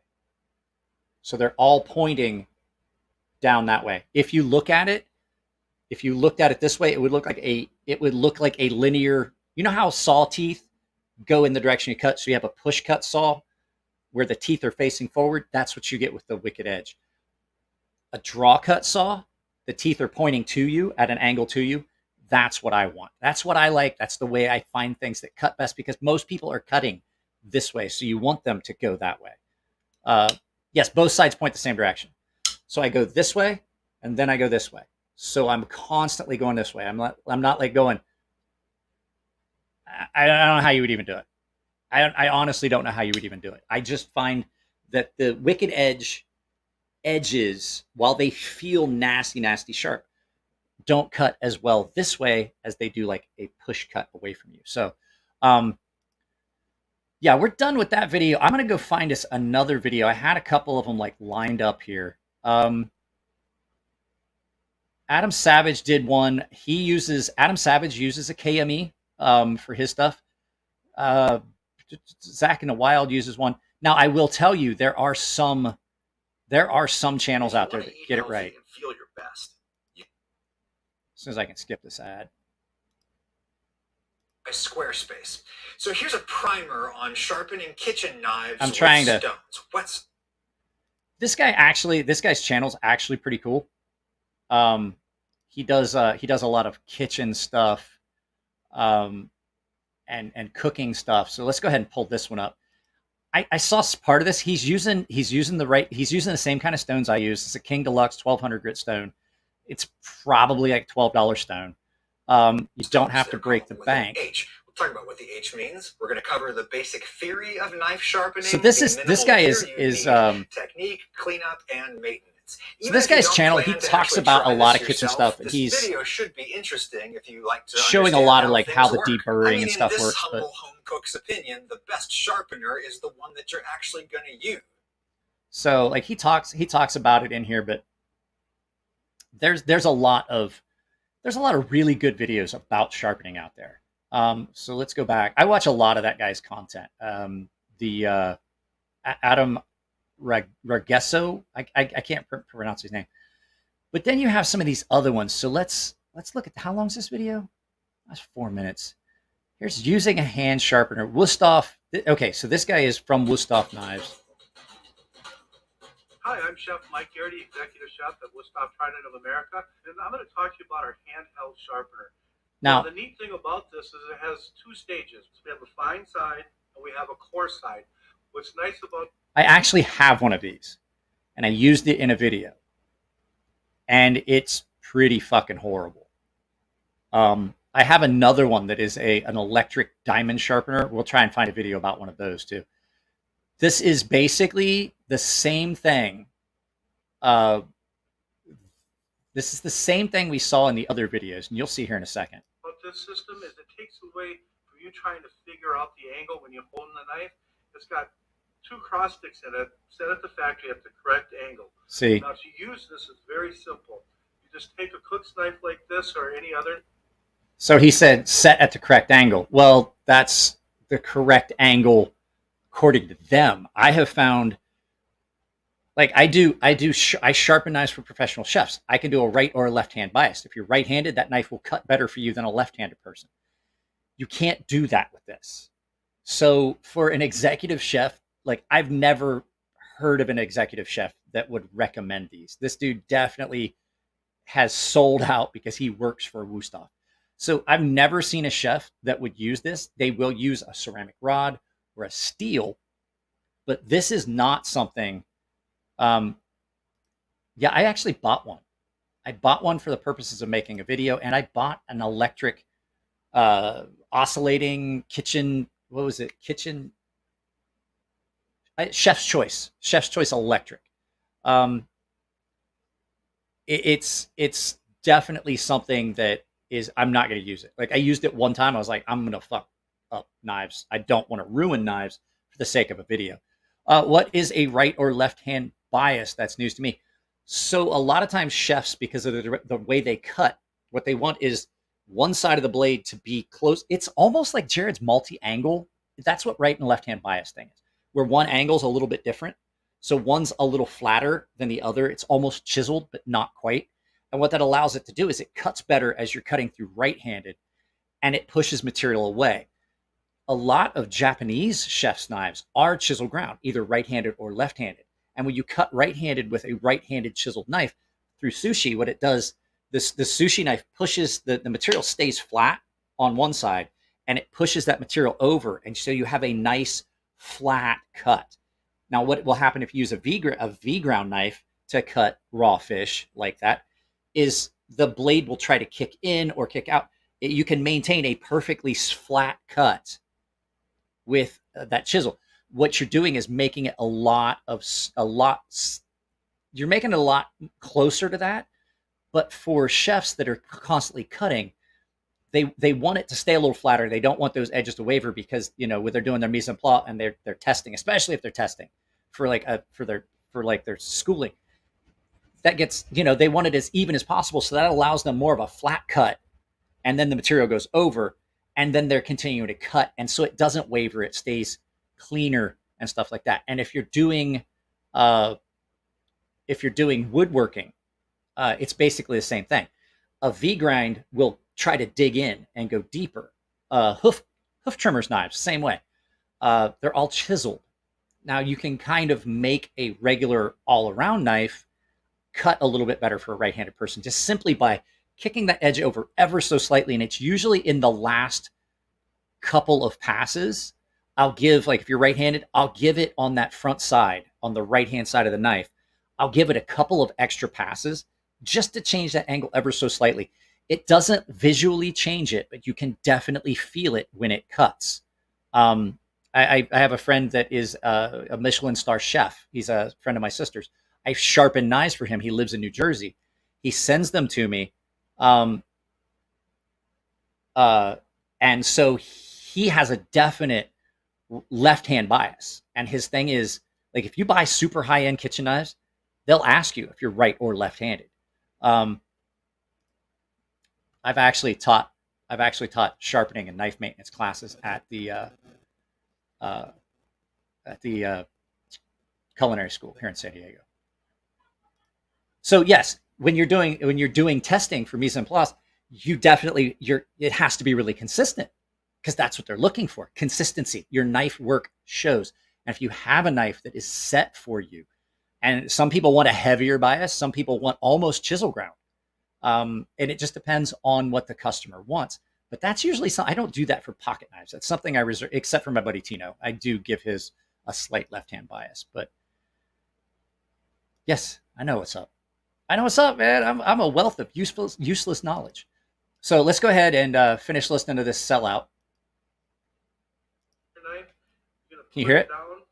So they're all pointing down that way. If you looked at it this way, it would look like a linear, you know how saw teeth go in the direction you cut? So you have a push cut saw where the teeth are facing forward. That's what you get with the Wicked Edge. A draw cut saw, the teeth are pointing to you at an angle to you. That's what I want. That's what I like. That's the way I find things that cut best because most people are cutting this way. So you want them to go that way. Yes, both sides point the same direction. So I go this way and then I go this way. So I'm constantly going this way. I'm not like going, I don't know how you would even do it. I honestly don't know how you would even do it. I just find that the Wicked Edge edges, while they feel nasty, nasty sharp, don't cut as well this way as they do like a push cut away from you. So, yeah, we're done with that video. I'm going to go find us another video. I had a couple of them like lined up here. Adam Savage did one. Adam Savage uses a KME for his stuff. Zach in the Wild uses one. Now, I will tell you, there are some channels out there that get it right. Feel your best. As soon as I can skip this ad. By Squarespace. So here's a primer on sharpening kitchen knives. I'm trying to. Stones. This guy's channel is actually pretty cool. He does a lot of kitchen stuff, and cooking stuff. So let's go ahead and pull this one up. I saw part of this. He's using the same kind of stones I use. It's a King Deluxe 1,200 grit stone. It's probably like $12 stone. You don't have to break the bank. H. We'll talk about what the H means. We're going to cover the basic theory of knife sharpening. So this guy is technique, cleanup, and maintenance. So this guy's channel, he talks about a lot of kitchen stuff, and he's video should be interesting if you like to showing a lot of like how the deburring and stuff works. works. Humble home cook's opinion, the best sharpener is the one that you're actually going to use. So like he talks about it in here, but there's a lot of really good videos about sharpening out there. So let's go back. I watch a lot of that guy's content. The Adam Ragesso, I can't pronounce his name. But then you have some of these other ones. So let's look at how long is this video? That's 4 minutes. Here's using a hand sharpener. Wusthof. Okay, so this guy is from Wusthof Knives. Hi, I'm Chef Mike Garrity, Executive Chef at Wusthof Trident of America, and I'm going to talk to you about our handheld sharpener. Now, the neat thing about this is it has two stages. We have a fine side and we have a coarse side. What's nice about... I actually have one of these, and I used it in a video, and it's pretty fucking horrible. I have another one that is an electric diamond sharpener. We'll try and find a video about one of those too. This is basically the same thing. This is the same thing we saw in the other videos, and you'll see here in a second. About this system is it takes away from you trying to figure out the angle when you're holding the knife. It's got 2 cross sticks in it, set at the factory at the correct angle. See. Now, to use this is very simple. You just take a cook's knife like this or any other. So he said set at the correct angle. Well, that's the correct angle according to them. I have found, like I sharpen knives for professional chefs. I can do a right or a left-hand bias. If you're right-handed, that knife will cut better for you than a left-handed person. You can't do that with this. So for an executive chef, like I've never heard of an executive chef that would recommend these. This dude definitely has sold out because he works for Wusthof. So I've never seen a chef that would use this. They will use a ceramic rod or a steel, but this is not something. Yeah, I actually bought one. I bought one for the purposes of making a video, and I bought an electric oscillating kitchen. What was it? Chef's Choice electric. It's definitely something that is, I'm not going to use it. Like I used it one time. I was like, I'm going to fuck up knives. I don't want to ruin knives for the sake of a video. What is a right or left hand bias? That's news to me. So a lot of times chefs, because of the way they cut, what they want is one side of the blade to be close. It's almost like Jared's multi-angle. That's what right and left hand bias thing is, where one angle is a little bit different. So one's a little flatter than the other. It's almost chiseled, but not quite. And what that allows it to do is it cuts better as you're cutting through right-handed, and it pushes material away. A lot of Japanese chef's knives are chisel ground, either right-handed or left-handed. And when you cut right-handed with a right-handed chiseled knife through sushi, what it does, the sushi knife pushes, the material stays flat on one side, and it pushes that material over. And so you have a nice flat cut. Now, what will happen if you use a V ground knife to cut raw fish like that is the blade will try to kick in or kick out. You can maintain a perfectly flat cut with that chisel. What you're doing is making it you're making it a lot closer to that. But for chefs that are constantly cutting, they want it to stay a little flatter. They don't want those edges to waver because, you know, when they're doing their mise en place and they're testing, especially if they're testing for their schooling, that gets, you know, they want it as even as possible. So that allows them more of a flat cut, and then the material goes over, and then they're continuing to cut. And so it doesn't waver. It stays cleaner and stuff like that. And if you're doing woodworking, it's basically the same thing. A V grind will try to dig in and go deeper. Hoof trimmers knives, same way. They're all chiseled. Now you can kind of make a regular all-around knife cut a little bit better for a right-handed person just simply by kicking that edge over ever so slightly. And it's usually in the last couple of passes. I'll give, like if you're right-handed, I'll give it on that front side, on the right-hand side of the knife. I'll give it a couple of extra passes just to change that angle ever so slightly. It doesn't visually change it, but you can definitely feel it when it cuts. I have a friend that is a Michelin star chef. He's a friend of my sister's. I sharpen knives for him. He lives in New Jersey. He sends them to me. And so he has a definite left-hand bias. And his thing is, like, if you buy super high-end kitchen knives, they'll ask you if you're right or left-handed. I've actually taught sharpening and knife maintenance classes at the culinary school here in San Diego. So yes, when you're doing testing for mise en place, it has to be really consistent because that's what they're looking for. Consistency. Your knife work shows. And if you have a knife that is set for you, and some people want a heavier bias, some people want almost chisel ground. And it just depends on what the customer wants. But that's usually something, I don't do that for pocket knives. That's something I reserve, except for my buddy Tino. I do give his a slight left-hand bias. But yes, I know what's up. I know what's up, man. I'm a wealth of useless knowledge. So let's go ahead and finish listening to this sellout. Can you hear it? Down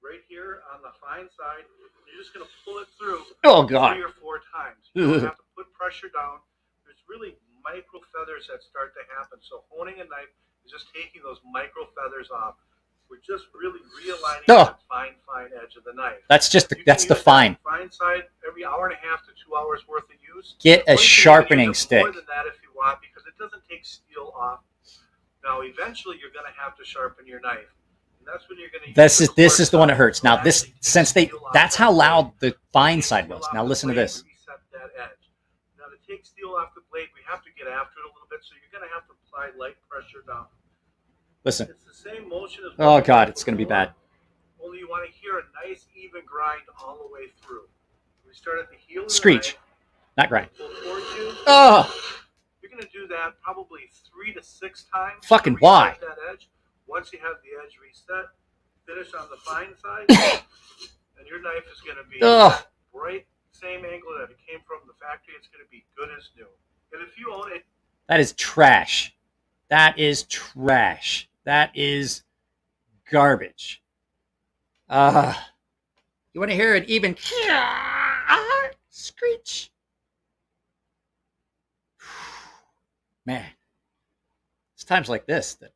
right here on the fine side. You're just going to pull it through. Oh, God. 3 or 4 times. You don't have to put pressure down. There's really micro feathers that start to happen. So honing a knife is just taking those micro feathers off. We're just really realigning that fine edge of the knife. That's just the fine. Fine side every hour and a half to 2 hours worth of use. Get a sharpening stick. More than that if you want, because it doesn't take steel off. Now, eventually, you're going to have to sharpen your knife. And that's when you're going to. This is the one that hurts. Now, that's how loud the fine side was. Now, listen to this. Reset that edge. Now, to take steel off the blade, we have to get after it a little bit, so you're going to have to apply light pressure down. Listen. It's the same motion as. Oh God, it's going to be bad. Only you want to hear a nice even grind all the way through. We start at the heel. Screech, not grind. Oh. You're going to do that probably 3 to 6 times. Fucking why? That edge. Once you have the edge reset, finish on the fine side, and your knife is going to be right same angle that it came from the factory. It's going to be good as new. And if you own it, that is trash. That is trash. That is garbage. You want to hear it even screech? Man, it's times like this that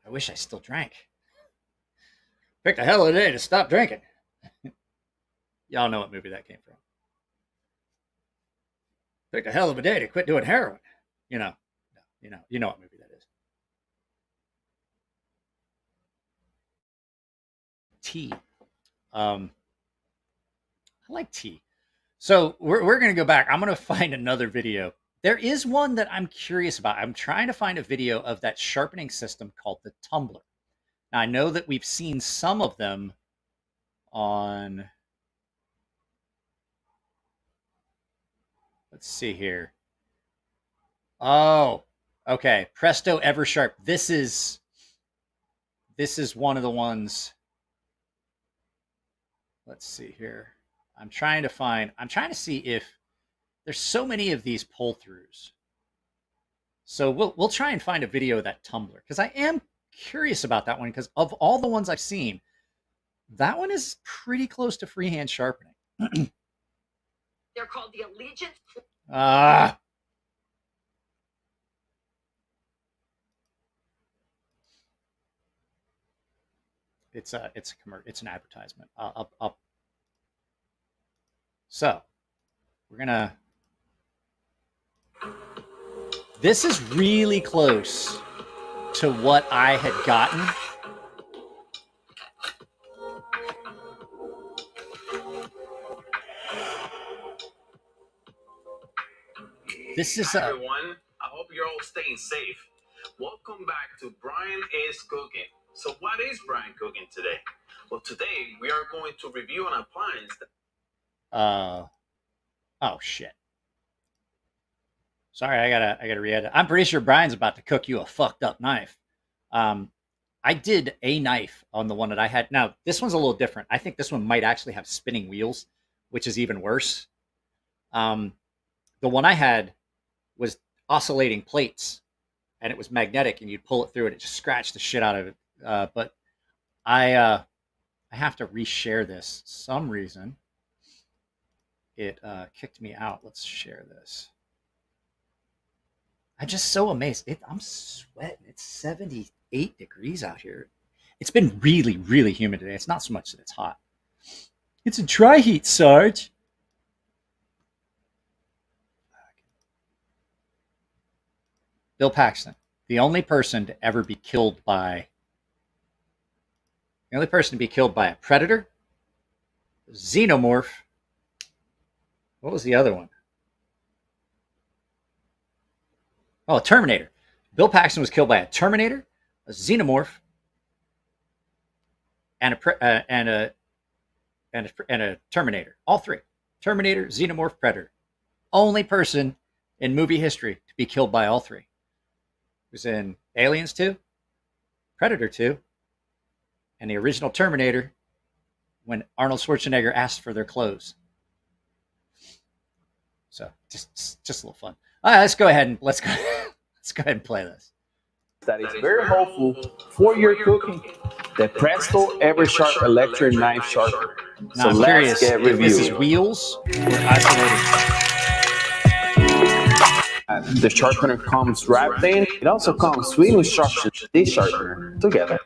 I wish I still drank. Picked a hell of a day to stop drinking. Y'all know what movie that came from. Picked a hell of a day to quit doing heroin. You know what movie that is. Tea. I like tea. So we're going to go back. I'm going to find another video. There is one that I'm curious about. I'm trying to find a video of that sharpening system called the tumbler. Now, I know that we've seen some of them on... Let's see here. Oh, okay. Presto Eversharp. This is one of the ones. Let's see here. I'm trying to see if there's so many of these pull-throughs. So we'll try and find a video of that tumbler, because I am curious about that one, because of all the ones I've seen, that one is pretty close to freehand sharpening. They're called the Allegiance. It's an advertisement. So we're gonna. This is really close to what I had gotten. This is Hi everyone. I hope you're all staying safe. Welcome back to Brian is Cooking. So what is Brian cooking today? Well, today we are going to review an appliance that... Oh shit. Sorry, I gotta re-edit. I'm pretty sure Brian's about to cook you a fucked up knife. I did a knife on the one that I had. Now, this one's a little different. I think this one might actually have spinning wheels, which is even worse. The one I had was oscillating plates, and it was magnetic, and you'd pull it through, and it just scratched the shit out of it. But I have to reshare this. Some reason it kicked me out. Let's share this. I'm just so amazed. I'm sweating. It's 78 degrees out here. It's been really, really humid today. It's not so much that it's hot. It's a dry heat, Sarge. Bill Paxton, the only person to ever be killed by... The only person to be killed by a predator, a xenomorph. What was the other one? Oh, a Terminator. Bill Paxton was killed by a Terminator, a xenomorph, and a Terminator. All three: Terminator, xenomorph, predator. Only person in movie history to be killed by all three. It was in Aliens 2, Predator 2, and the original Terminator, when Arnold Schwarzenegger asked for their clothes. So just a little fun. All right, let's go ahead and let's go ahead and play this. That is very helpful for your cooking. The Presto Ever Sharp Electric Knife Sharpener. Now, I'm curious if this is wheels or oscillating. The sharpener comes wrapped in. It also comes with instructions. This sharpener together.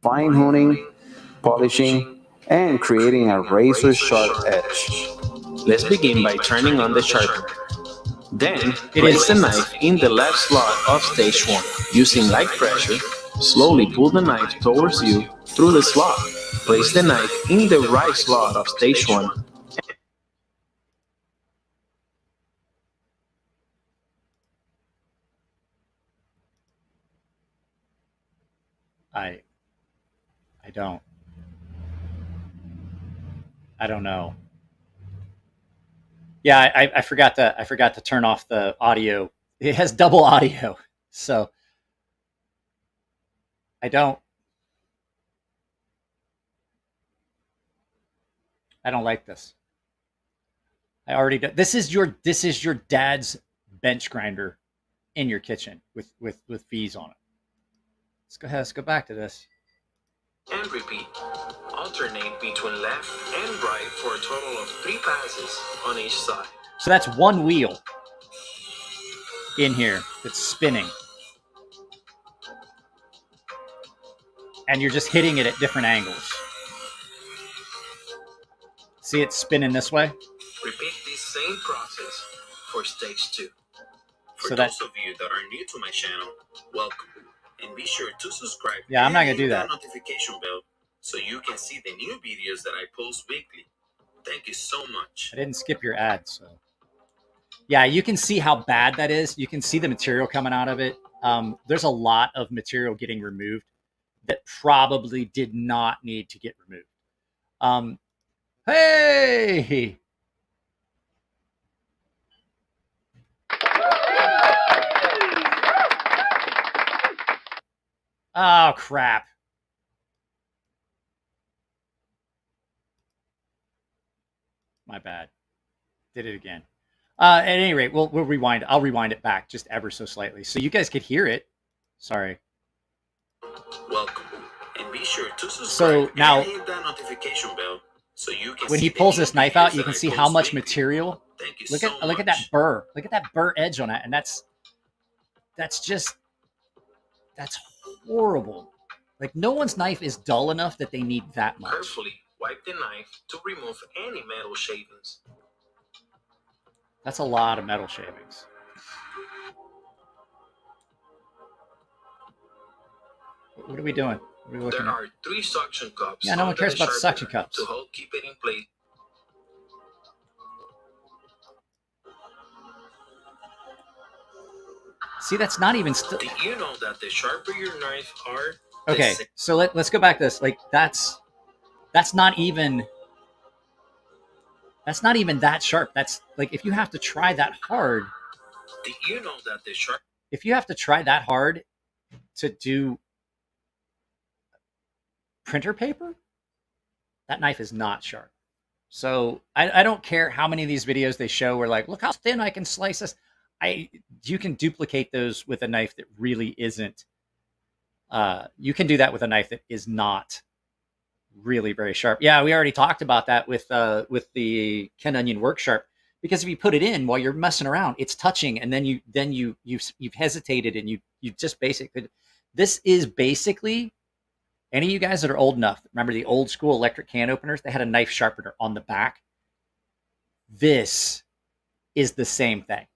Fine honing, polishing, and creating a razor sharp edge. Let's begin by turning on the sharpener. Then, place the knife in the left slot of stage 1. Using light pressure, slowly pull the knife towards you through the slot. Place the knife in the right slot of stage 1. I don't know. Yeah, I forgot to turn off the audio. It has double audio, so I don't like this. I already do. This is your dad's bench grinder in your kitchen with V's on it. Let's go ahead. Let's go back to this. And repeat. Alternate between left and right for a total of 3 passes on each side. So that's one wheel in here that's spinning. And you're just hitting it at different angles. See it spinning this way? Repeat this same process for stage 2. For those of you that are new to my channel, welcome. And be sure to subscribe. Yeah, I'm not going to and do hit that. Notification bell so you can see the new videos that I post weekly. Thank you so much. I didn't skip your ad, so. Yeah, you can see how bad that is. You can see the material coming out of it. There's a lot of material getting removed that probably did not need to get removed. Hey! Oh, crap. My bad. Did it again. At any rate, we'll rewind. I'll rewind it back just ever so slightly so you guys could hear it. Sorry. Welcome. And be sure to subscribe so now, and hit that notification bell so you can when see he pulls the new this knife out, you videos can that I see post how much weekly. material. Thank you Look so at that much. burr. Look at that burr edge on it, and that's horrible. Like, no one's knife is dull enough that they need that much. Carefully wipe the knife to remove any metal shavings. That's a lot of metal shavings. What are we doing? What are we looking There at? are 3 suction cups. Yeah, no one under cares the about the suction sharpener cups. to help keep it in place. See, that's not even Do you know that the sharper your knife are? the Okay, sa- so let's go back to this. Like, that's not even that sharp. That's like, if you have to try that hard. Do you know that the sharp? If you have to try that hard to do printer paper, that knife is not sharp. So I don't care how many of these videos they show where, like, look how thin I can slice this. You can duplicate those with a knife that really isn't. You can do that with a knife that is not really very sharp. Yeah, we already talked about that with the Ken Onion Work Sharp, because if you put it in while you're messing around, it's touching, and then you've hesitated, and you just basically. This is basically, any of you guys that are old enough, remember the old school electric can openers? They had a knife sharpener on the back. This is the same thing.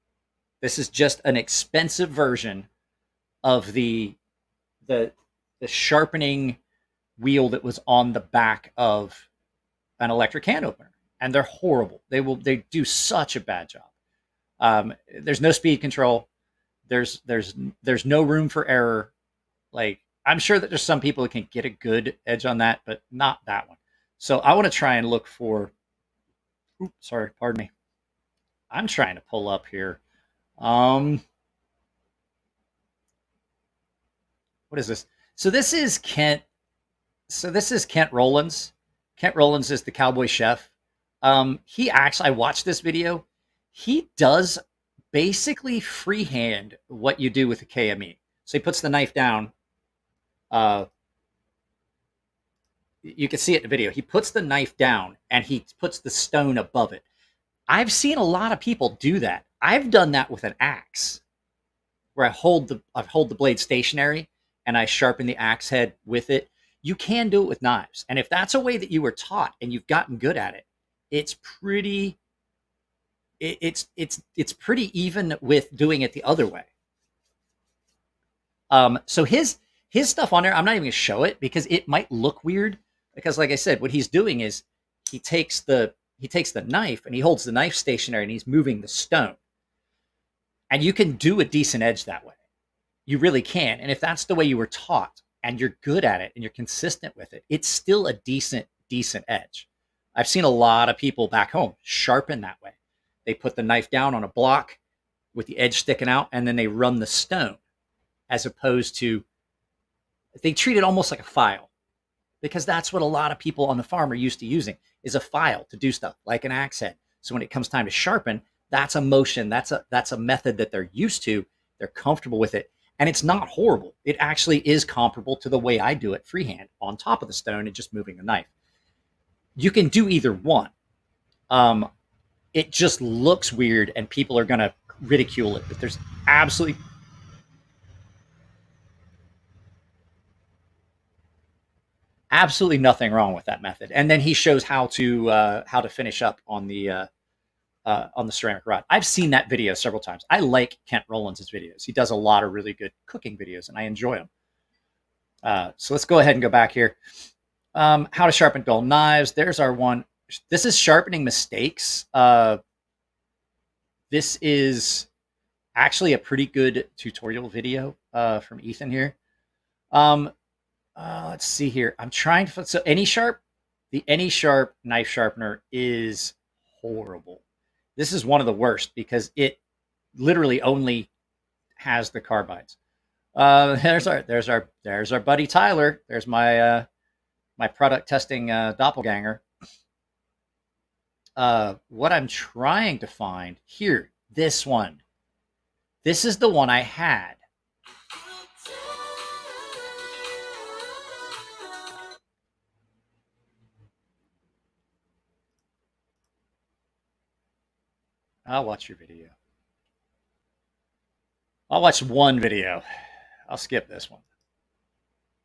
This is just an expensive version of the sharpening wheel that was on the back of an electric can opener, and they're horrible. They do such a bad job. There's no speed control. There's no room for error. Like, I'm sure that there's some people that can get a good edge on that, but not that one. So I want to try and look for. Oops, sorry, pardon me. I'm trying to pull up here. What is this? So this is Kent. So this is Kent Rollins. Kent Rollins is the cowboy chef. He actually, I watched this video. He does basically freehand what you do with a KME. So he puts the knife down. You can see it in the video. He puts the knife down and he puts the stone above it. I've seen a lot of people do that. I've done that with an axe, where I hold the blade stationary and I sharpen the axe head with it. You can do it with knives, and if that's a way that you were taught and you've gotten good at it, it's pretty. It's pretty even with doing it the other way. So his stuff on there, I'm not even gonna show it because it might look weird. Because, like I said, what he's doing is he takes the knife and he holds the knife stationary and he's moving the stone. And you can do a decent edge that way. You really can. And if that's the way you were taught and you're good at it and you're consistent with it, it's still a decent edge. I've seen a lot of people back home sharpen that way. They put the knife down on a block with the edge sticking out, and then they run the stone, as opposed to, they treat it almost like a file, because that's what a lot of people on the farm are used to using, is a file to do stuff like an axe head. So when it comes time to sharpen, that's a motion, that's a method that they're used to, they're comfortable with it, and it's not horrible. It actually is comparable to the way I do it freehand on top of the stone and just moving the knife. You can do either one. It just looks weird and people are going to ridicule it, but there's absolutely nothing wrong with that method. And then he shows how to finish up on the ceramic rod. I've seen that video several times. I like Kent Rollins' videos. He does a lot of really good cooking videos, and I enjoy them. So let's go ahead and go back here. How to sharpen dull knives. There's our one. This is sharpening mistakes. This is actually a pretty good tutorial video from Ethan here. Let's see here. I'm trying to, so the Any Sharp knife sharpener is horrible. This is one of the worst because it literally only has the carbides. There's our buddy Tyler. There's my my product testing doppelganger. What I'm trying to find here, this one. This is the one I had. I'll watch your video. I'll watch one video. I'll skip this one.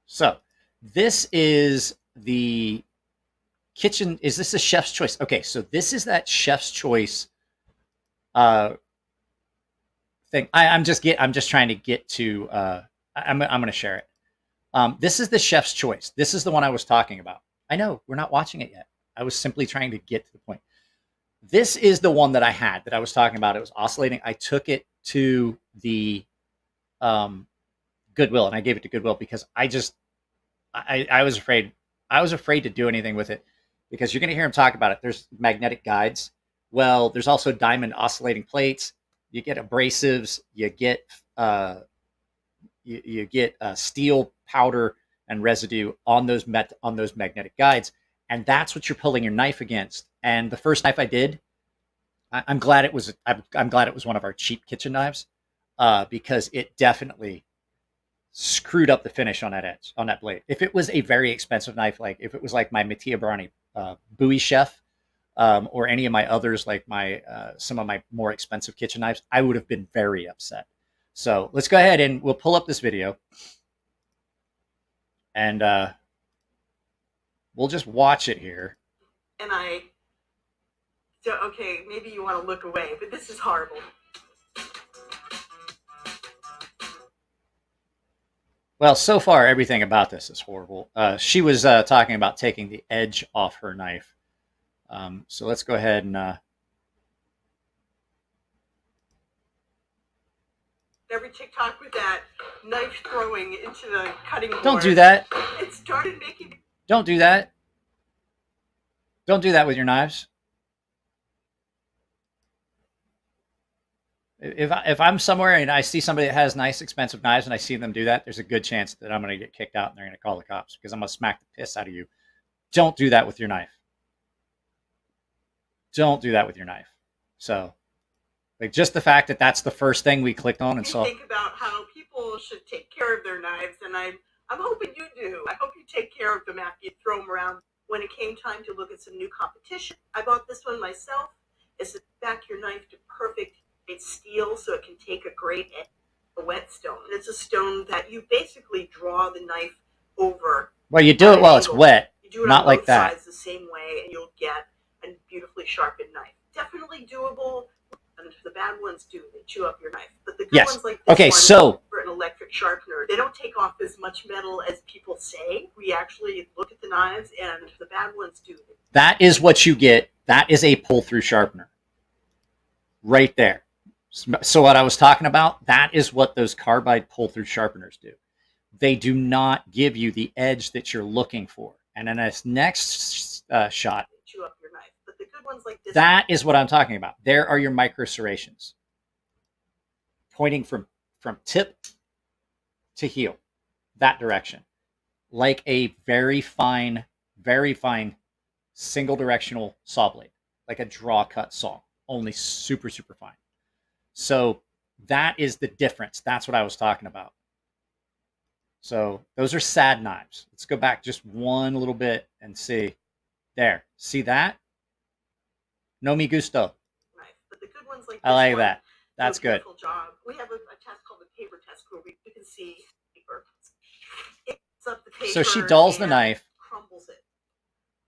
So this is the kitchen. Is this a chef's choice? Okay, so this is that chef's choice thing. I'm just trying to get to. I'm going to share it. This is the chef's choice. This is the one I was talking about. I know we're not watching it yet. I was simply trying to get to the point. This is the one that I had that I was talking about. It was oscillating. I took it to the Goodwill, and I gave it to Goodwill because I was afraid. I was afraid to do anything with it because you're going to hear him talk about it. There's magnetic guides. Well, there's also diamond oscillating plates. You get abrasives. You get you get steel powder and residue on those magnetic guides, and that's what you're pulling your knife against. And the first knife I did, I'm glad it was one of our cheap kitchen knives because it definitely screwed up the finish on that edge, on that blade. If it was a very expensive knife, like if it was like my Mattia Brani Bowie Chef or any of my others, like my some of my more expensive kitchen knives, I would have been very upset. So let's go ahead and we'll pull up this video and we'll just watch it here. And so, okay, maybe you want to look away, but this is horrible. Well, so far, everything about this is horrible. She was talking about taking the edge off her knife. So let's go ahead and... Every TikTok with that knife throwing into the cutting board. Don't do that. It started making... Don't do that. Don't do that with your knives. If I'm somewhere and I see somebody that has nice, expensive knives and I see them do that, there's a good chance that I'm going to get kicked out and they're going to call the cops because I'm going to smack the piss out of you. Don't do that with your knife. Don't do that with your knife. So Like just the fact that that's the first thing we clicked on and You saw. think about how people should take care of their knives, and I'm hoping you do. I hope you take care of them after you throw them around. When it came time to look at some new competition, I bought this one myself. It's to back your knife to perfect. It's steel, so it can take a great a whetstone. And it's a stone that you basically draw the knife over. Well, you do it while it's wet, You do it not on like both that. sides the same way, and you'll get a beautifully sharpened knife. Definitely doable. And the bad ones do. They chew up your knife. But the good Yes. ones like this Okay, one, so for an electric sharpener, they don't take off as much metal as people say. We actually look at the knives, and the bad ones do. that is what you get. That is a pull-through sharpener. Right there. So what I was talking about, that is what those carbide pull-through sharpeners do. They do not give you the edge that you're looking for. And in this next shot, They chew up your knife. But the good ones like this. that is what I'm talking about. There are your micro serrations, pointing from tip to heel, that direction, like a very fine single directional saw blade, like a draw cut saw, only super, super fine. So that is the difference. That's what I was talking about. So those are sad knives. Let's go back just one little bit and see. There. See that? No me gusto. Knife. But the good ones like I this like one that. do That's a good. beautiful job. We have a test called the paper test where we can see paper. It picks up the paper. So she dulls the and knife. crumbles it.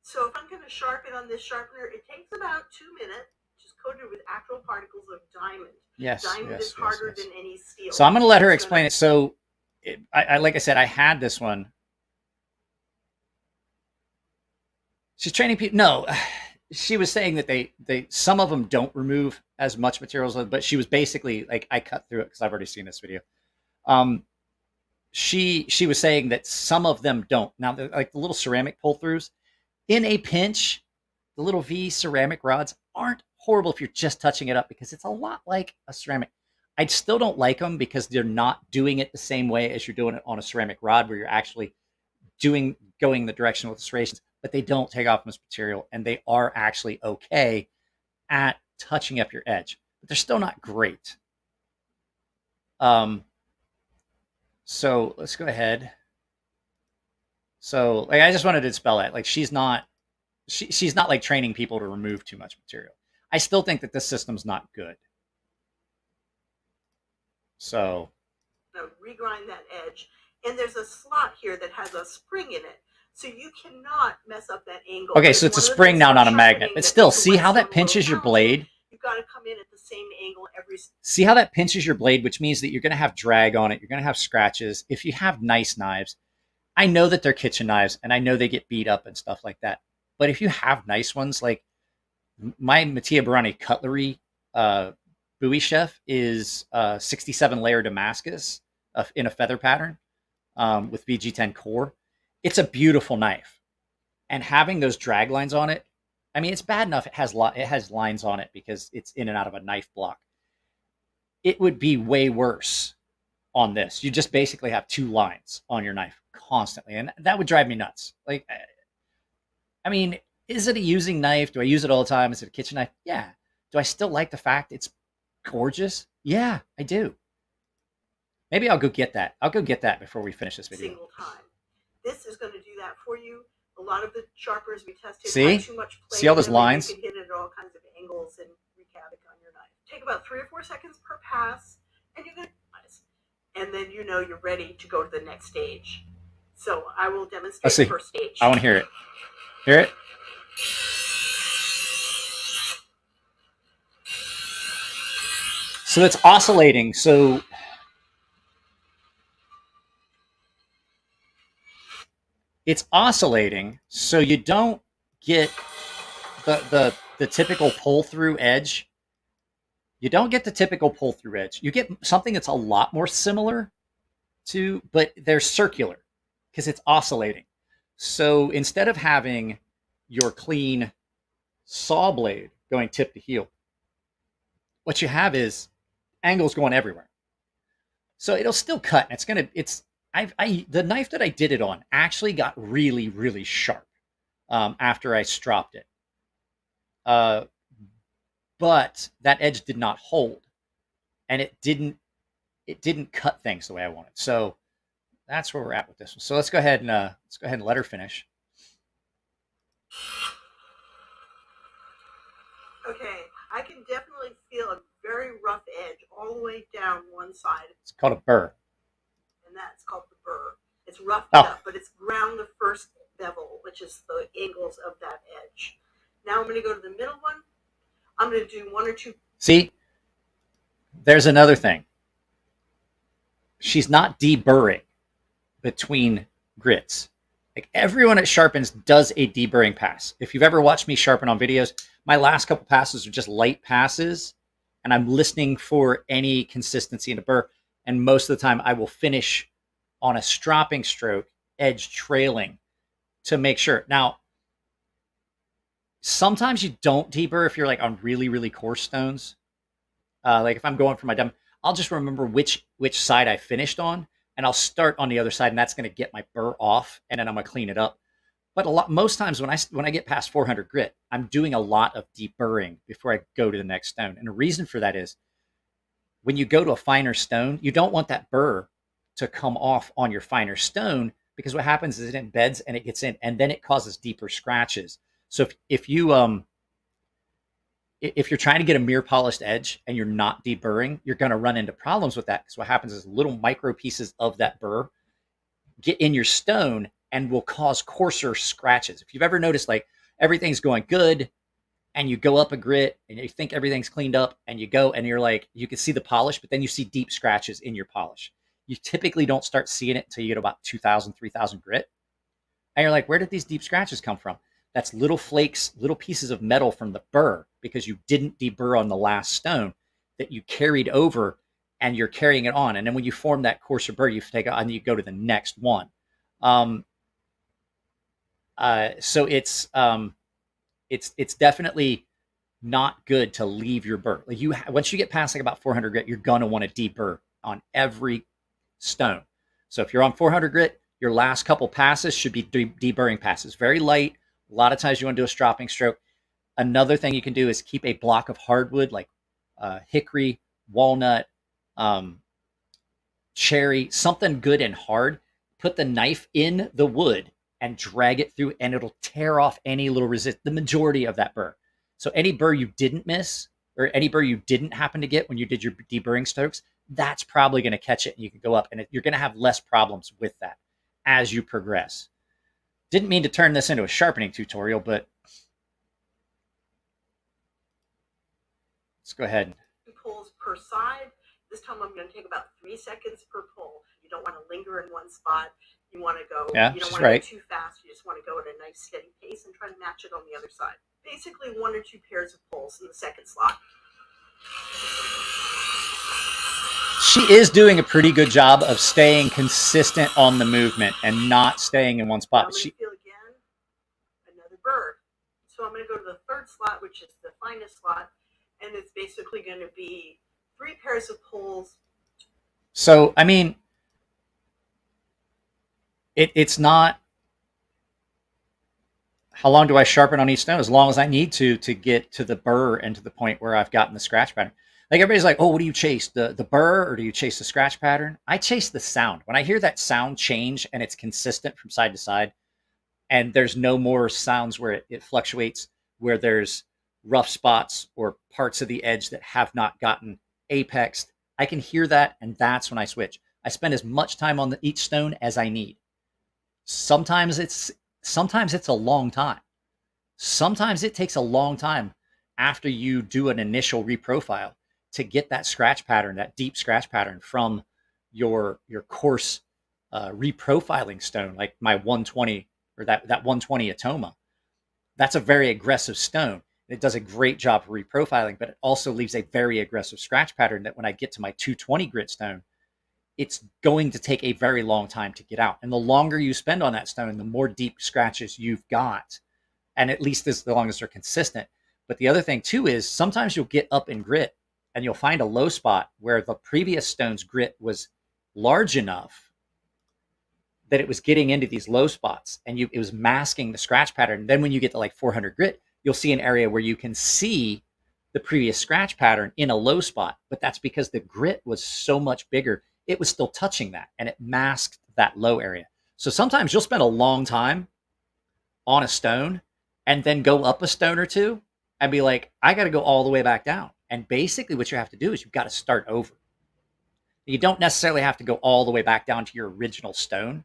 So if I'm going to sharpen on this sharpener, it takes about 2 minutes. Just coated with actual particles of diamond. Yes, Diamond yes, is harder yes, yes. than any steel. So I'm going to let her It's explain it. So, I like I said, I had this one. She's training people. No, she was saying that they some of them don't remove as much materials, but she was basically like, I cut through it because I've already seen this video. She was saying that some of them don't. Now, like the little ceramic pull throughs, in a pinch, the little V ceramic rods aren't horrible if you're just touching it up because it's a lot like a ceramic. I still don't like them because they're not doing it the same way as you're doing it on a ceramic rod where you're actually going the direction with the serrations, but they don't take off much material and they are actually okay at touching up your edge, but they're still not great. So let's go ahead. So like, I just wanted to spell that. Like she's not like training people to remove too much material. I still think that this system's not good. So regrind that edge, and there's a slot here that has a spring in it, so you cannot mess up that angle. okay, so it's a spring now, not a magnet, but still, see how that pinches your blade? You've got to come in at the same angle every. See how that pinches your blade, which means that you're going to have drag on it. You're going to have scratches. If you have nice knives, I know that they're kitchen knives, and I know they get beat up and stuff like that. But if you have nice ones, like my Mattia Barani cutlery Bowie Chef is 67 layer Damascus in a feather pattern with BG10 core. It's a beautiful knife, and having those drag lines on it, I mean, it's bad enough it has lines on it because it's in and out of a knife block. It would be way worse on this. You just basically have 2 lines on your knife constantly, and that would drive me nuts. Like, I mean, is it a using knife? Do I use it all the time? Is it a kitchen knife? Yeah. Do I still like the fact it's gorgeous? Yeah, I do. Maybe I'll go get that. I'll go get that before we finish this video. Single time. This is going to do that for you. A lot of the sharpers we tested See? had too much play. See all those in them, and lines? You can hit it at all kinds of angles and wreak havoc on your knife. Take about 3 or 4 seconds per pass, and you're going to and then you know you're ready to go to the next stage. So I will demonstrate Let's see. the first stage. I want to hear it. Hear it? So it's oscillating. So it's oscillating, so you don't get the typical pull through edge. You don't get the typical pull through edge. You get something that's a lot more similar to, but they're circular because it's oscillating. So instead of having your clean saw blade going tip to heel, what you have is angles going everywhere. So it'll still cut. And the knife that I did it on actually got really, really sharp after I stropped it. But that edge did not hold. and it didn't cut things the way I wanted. So that's where we're at with this one. So let's go ahead and let her finish. Okay, I can definitely feel a very rough edge all the way down one side. It's called a burr. And that's called the burr. It's roughed Oh. up, but it's around the first bevel, which is the angles of that edge. Now I'm going to go to the middle one. I'm going to do one or two. See, there's another thing. She's not deburring between grits. Like everyone at Sharpens does a deburring pass. If you've ever watched me sharpen on videos, my last couple passes are just light passes, and I'm listening for any consistency in a burr. And most of the time I will finish on a stropping stroke, edge trailing, to make sure. Now, sometimes you don't deburr if you're like on really, really coarse stones. Like if I'm going for my dumb, I'll just remember which side I finished on, and I'll start on the other side, and that's going to get my burr off, and then I'm going to clean it up. But most times when I get past 400 grit, I'm doing a lot of deburring before I go to the next stone. And the reason for that is when you go to a finer stone, you don't want that burr to come off on your finer stone, because what happens is it embeds and it gets in, and then it causes deeper scratches. So if you're trying to get a mirror polished edge and you're not deburring, you're going to run into problems with that, because what happens is little micro pieces of that burr get in your stone and will cause coarser scratches. If you've ever noticed, like everything's going good and you go up a grit and you think everything's cleaned up, and you go and you're like, you can see the polish, but then you see deep scratches in your polish. You typically don't start seeing it until you get about 2,000, 3,000 grit. And you're like, where did these deep scratches come from? That's little flakes, little pieces of metal from the burr, because you didn't deburr on the last stone that you carried over, and you're carrying it on. And then when you form that coarser burr, you take it and you go to the next one. So it's definitely not good to leave your burr. Like once you get past like about 400 grit, you're gonna want to deburr on every stone. So if you're on 400 grit, your last couple passes should be deburring passes, very light. A lot of times you want to do a stropping stroke. Another thing you can do is keep a block of hardwood like hickory, walnut, cherry, something good and hard. Put the knife in the wood and drag it through, and it'll tear off any little the majority of that burr. So any burr you didn't miss, or any burr you didn't happen to get when you did your deburring strokes, that's probably going to catch it, and you can go up, and you're going to have less problems with that as you progress. Didn't mean to turn this into a sharpening tutorial, but let's go ahead. Pulls per side. This time I'm going to take about 3 seconds per pull. You don't want to linger in one spot. You want to go, yeah, you don't want to go too fast. You just want to go at a nice steady pace and try to match it on the other side. Basically 1 or 2 pairs of pulls in the second slot. She is doing a pretty good job of staying consistent on the movement and not staying in one spot. I'm going to feel again another burr. So I'm going to go to the third slot, which is the finest slot, and it's basically going to be 3 pairs of pulls. So, I mean, it's not, how long do I sharpen on each stone? As long as I need to get to the burr and to the point where I've gotten the scratch pattern. Like everybody's like, oh, what do you chase? The burr, or do you chase the scratch pattern? I chase the sound. When I hear that sound change and it's consistent from side to side, and there's no more sounds where it fluctuates, where there's rough spots or parts of the edge that have not gotten apexed, I can hear that, and that's when I switch. I spend as much time on each stone as I need. Sometimes it's a long time. Sometimes it takes a long time after you do an initial reprofile to get that scratch pattern, that deep scratch pattern from your coarse reprofiling stone, like my 120 or that 120 Atoma. That's a very aggressive stone. It does a great job of reprofiling, but it also leaves a very aggressive scratch pattern that when I get to my 220 grit stone, it's going to take a very long time to get out. And the longer you spend on that stone, the more deep scratches you've got. And at least as long as they're consistent. But the other thing too is sometimes you'll get up in grit and you'll find a low spot where the previous stone's grit was large enough that it was getting into these low spots, and it was masking the scratch pattern. Then when you get to like 400 grit, you'll see an area where you can see the previous scratch pattern in a low spot, but that's because the grit was so much bigger. It was still touching that, and it masked that low area. So sometimes you'll spend a long time on a stone and then go up a stone or two and be like, I got to go all the way back down. And basically what you have to do is you've got to start over. You don't necessarily have to go all the way back down to your original stone,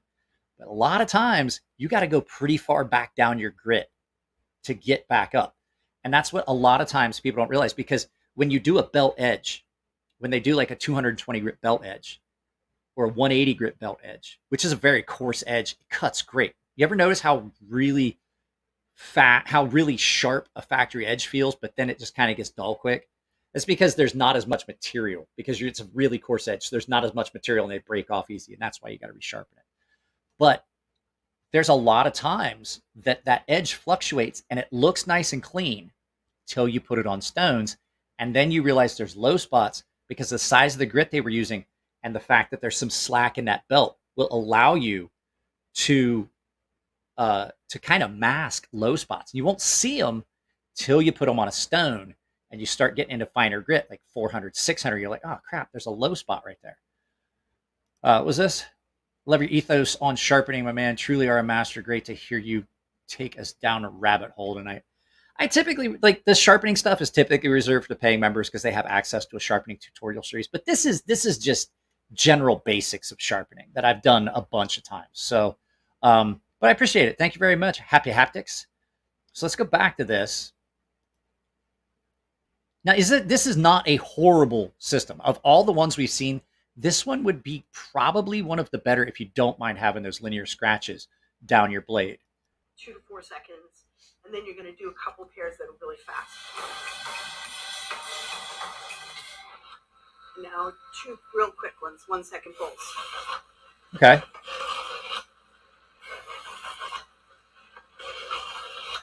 but a lot of times you got to go pretty far back down your grit to get back up. And that's what a lot of times people don't realize, because when you do a belt edge, when they do like a 220 grit belt edge or a 180 grit belt edge, which is a very coarse edge, it cuts great. You ever notice how really sharp a factory edge feels, but then it just kind of gets dull quick? It's because there's not as much material, because it's a really coarse edge. So there's not as much material and they break off easy. And that's why you got to resharpen it. But there's a lot of times that edge fluctuates and it looks nice and clean till you put it on stones. And then you realize there's low spots because the size of the grit they were using and the fact that there's some slack in that belt will allow you to kind of mask low spots. You won't see them till you put them on a stone and you start getting into finer grit, like 400, 600. You're like, oh crap, there's a low spot right there. What was this? Love your ethos on sharpening, my man. Truly are a master. Great to hear you take us down a rabbit hole tonight. I typically, like, the sharpening stuff is typically reserved for paying members because they have access to a sharpening tutorial series. But this is just general basics of sharpening that I've done a bunch of times. So, but I appreciate it. Thank you very much. Happy haptics. So let's go back to this. Now, this is not a horrible system. Of all the ones we've seen, this one would be probably one of the better if you don't mind having those linear scratches down your blade. 2 to 4 seconds, and then you're going to do a couple pairs that are really fast. Now, 2 real quick ones, 1 second pulse. Okay.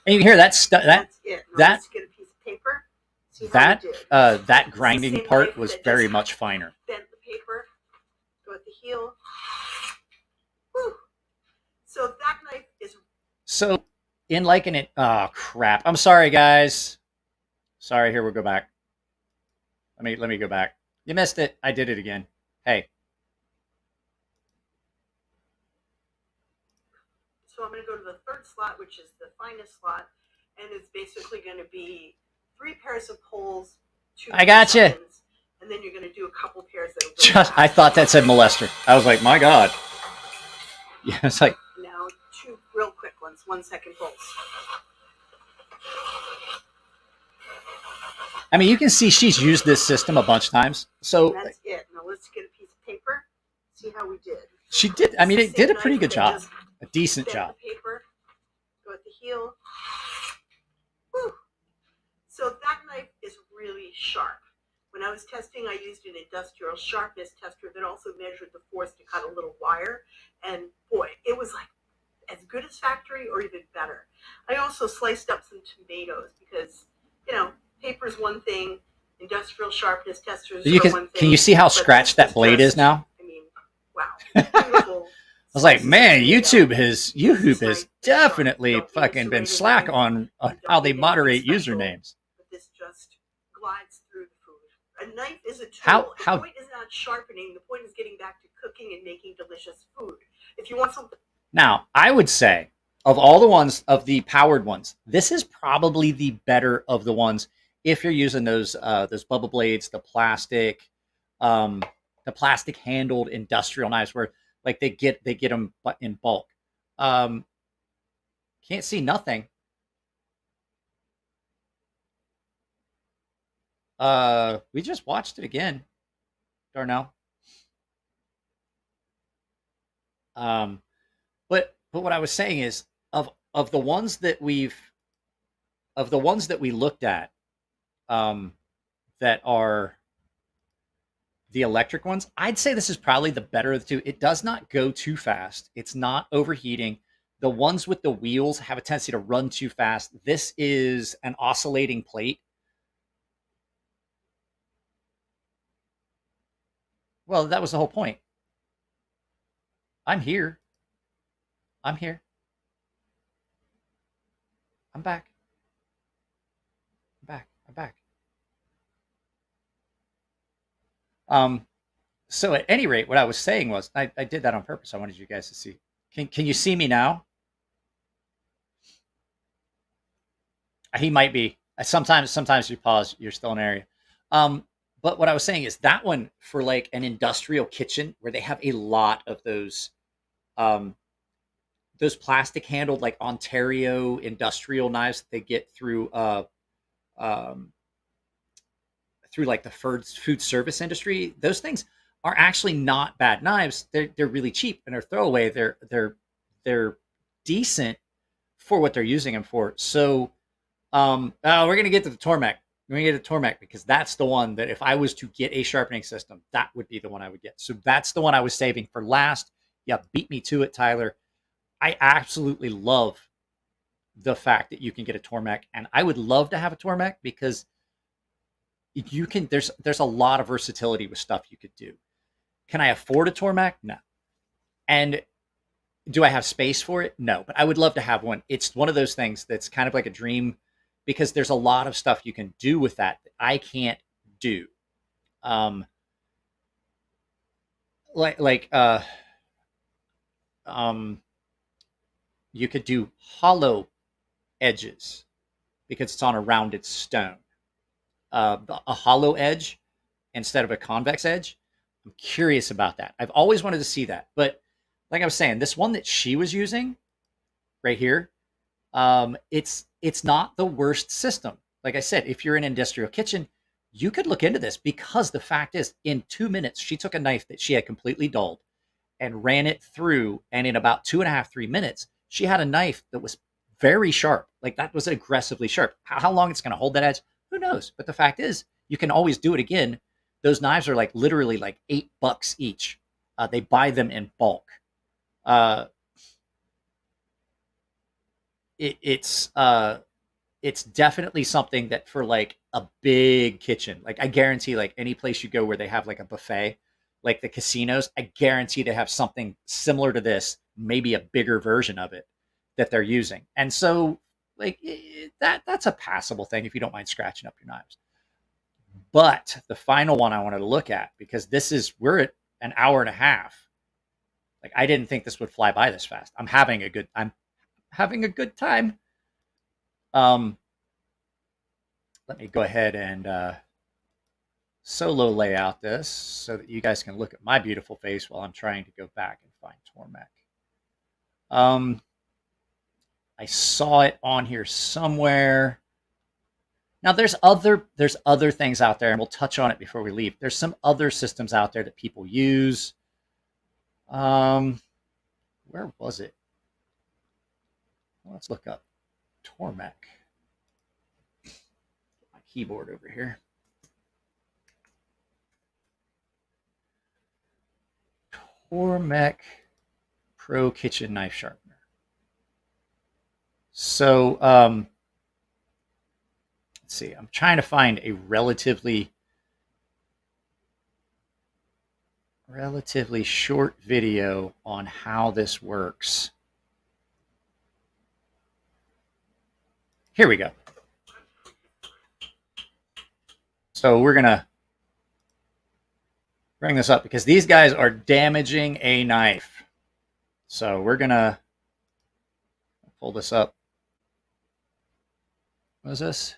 And you can hear that That's it. Now let's get a piece of paper. See how we did. That grinding part was very much finer. Bent the paper, go at the heel. Whew. So that knife is. So in liking it, oh crap! I'm sorry, guys. Sorry. Here we'll go back. Let me go back. You missed it. I did it again. Hey. So I'm going to go to the third slot, which is the finest slot, and it's basically going to be 3 pairs of poles. 2 I got you. And then you're going to do a couple pairs that are really I thought that said molester. I was like, my God. Yeah, it's like. Now 2 real quick ones, 1 second pulse. I mean, you can see she's used this system a bunch of times. So And that's it. Now let's get a piece of paper. See how we did. she did. I mean, it did a pretty good job. A decent Bend job. the paper. Go at the heel. Whew. So that knife is really sharp. When I was testing, I used an industrial sharpness tester that also measured the force to cut a little wire. And boy, it was like as good as factory or even better. I also sliced up some tomatoes because, you know, paper's one thing, industrial sharpness testers are one thing. Can you see how scratched that blade is now? I mean, wow. Beautiful. I was like, man, YouTube has definitely fucking been slack on how they moderate usernames. But this just glides through the food. A knife is a tool. How the point is not sharpening. The point is getting back to cooking and making delicious food. If you want something. Now, I would say of all the ones, of the powered ones, this is probably the better of the ones. If you're using those bubble blades, the plastic handled industrial knives where like they get them in bulk. Can't see nothing. We just watched it again, Darnell. But what I was saying is of the ones that we looked at, that are the electric ones, I'd say this is probably the better of the two. It does not go too fast. It's not overheating. The ones with the wheels have a tendency to run too fast. This is an oscillating plate. Well, that was the whole point. I'm here. I'm here. I'm back. I'm back. I'm back. So at any rate, what I was saying was, I did that on purpose. I wanted you guys to see. Can you see me now? He might be. Sometimes you pause. You're still in area. But what I was saying is that one for like an industrial kitchen where they have a lot of those plastic handled like Ontario industrial knives that they get through like the food service industry. Those things are actually not bad knives. They're really cheap and they're throwaway. They're decent for what they're using them for. So we're gonna get to the Tormek. We're gonna get to Tormek because that's the one that if I was to get a sharpening system, that would be the one I would get. So that's the one I was saving for last. Yeah, beat me to it, Tyler. I absolutely love the fact that you can get a Tormek, and I would love to have a Tormek because you can. There's a lot of versatility with stuff you could do. Can I afford a Tormek? No. And do I have space for it? No. But I would love to have one. It's one of those things that's kind of like a dream because there's a lot of stuff you can do with that I can't do. You could do hollow edges because it's on a rounded stone. A hollow edge instead of a convex edge. I'm curious about that. I've always wanted to see that. But like I was saying, this one that she was using right here, it's not the worst system. Like I said, if you're in an industrial kitchen, you could look into this because the fact is, in 2 minutes, she took a knife that she had completely dulled and ran it through. And in about 2.5, 3 minutes, she had a knife that was very sharp. Like that was aggressively sharp. How long it's going to hold that edge? Who knows? But the fact is, you can always do it again. Those knives are like literally like $8 each. They buy them in bulk. It's definitely something that for like a big kitchen, like I guarantee like any place you go where they have like a buffet, like the casinos, I guarantee they have something similar to this, maybe a bigger version of it that they're using. And so like that's a passable thing if you don't mind scratching up your knives. But the final one I wanted to look at, because we're at an hour and a half. Like I didn't think this would fly by this fast. I'm having a good time. Let me go ahead and solo layout this so that you guys can look at my beautiful face while I'm trying to go back and find Tormek. I saw it on here somewhere. Now there's other things out there, and we'll touch on it before we leave. There's some other systems out there that people use. Where was it? Let's look up Tormek. My keyboard over here. Tormek Pro Kitchen Knife Sharpener. So, let's see. I'm trying to find a relatively short video on how this works. Here we go. So we're going to bring this up because these guys are damaging a knife. So we're going to pull this up. What is this?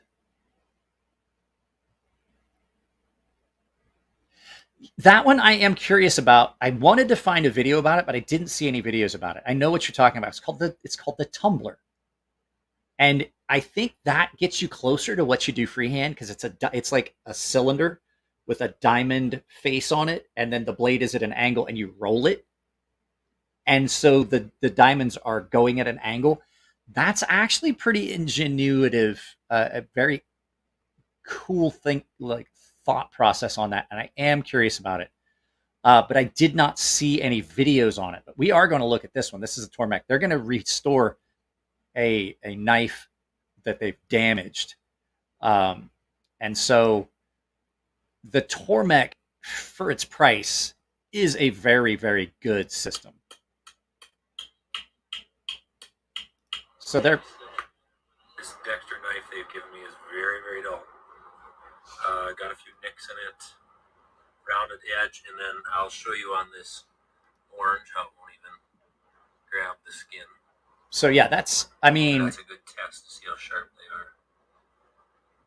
That one I am curious about. I wanted to find a video about it, but I didn't see any videos about it. I know what you're talking about. It's called the tumbler. And I think that gets you closer to what you do freehand because it's like a cylinder with a diamond face on it, and then the blade is at an angle and you roll it. And so the diamonds are going at an angle. That's actually pretty ingenuitive, a very cool thing, like thought process on that. And I am curious about it. But I did not see any videos on it. But we are going to look at this one. This is a Tormek. They're going to restore a knife that they've damaged. And so the Tormek, for its price, is a very, very good system. So they're... This Dexter knife they've given me is very, very dull. Got a few nicks in it. rounded edge, and then I'll show you on this orange how it won't even grab the skin. So yeah, that's, I mean, That's a good test to see how sharp they are.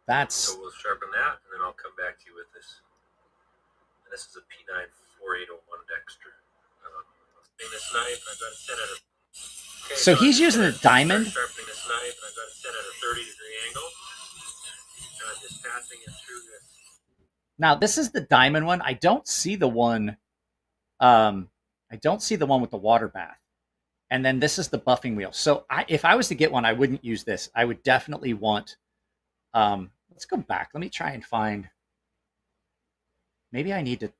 That's. So we'll sharpen that, and then I'll come back to you with this. And this is a P9 4801 Dexter. This knife, I've got it set at a. Okay, so he's using a diamond. Sharpening this knife, and I've got it set at a 30-degree angle. And I'm just passing it through this. Now this is the diamond one. I don't see the one. I don't see the one with the water bath. And then this is the buffing wheel. So if I was to get one, I wouldn't use this. I would definitely want. Let's go back. Let me try and find. Maybe I need to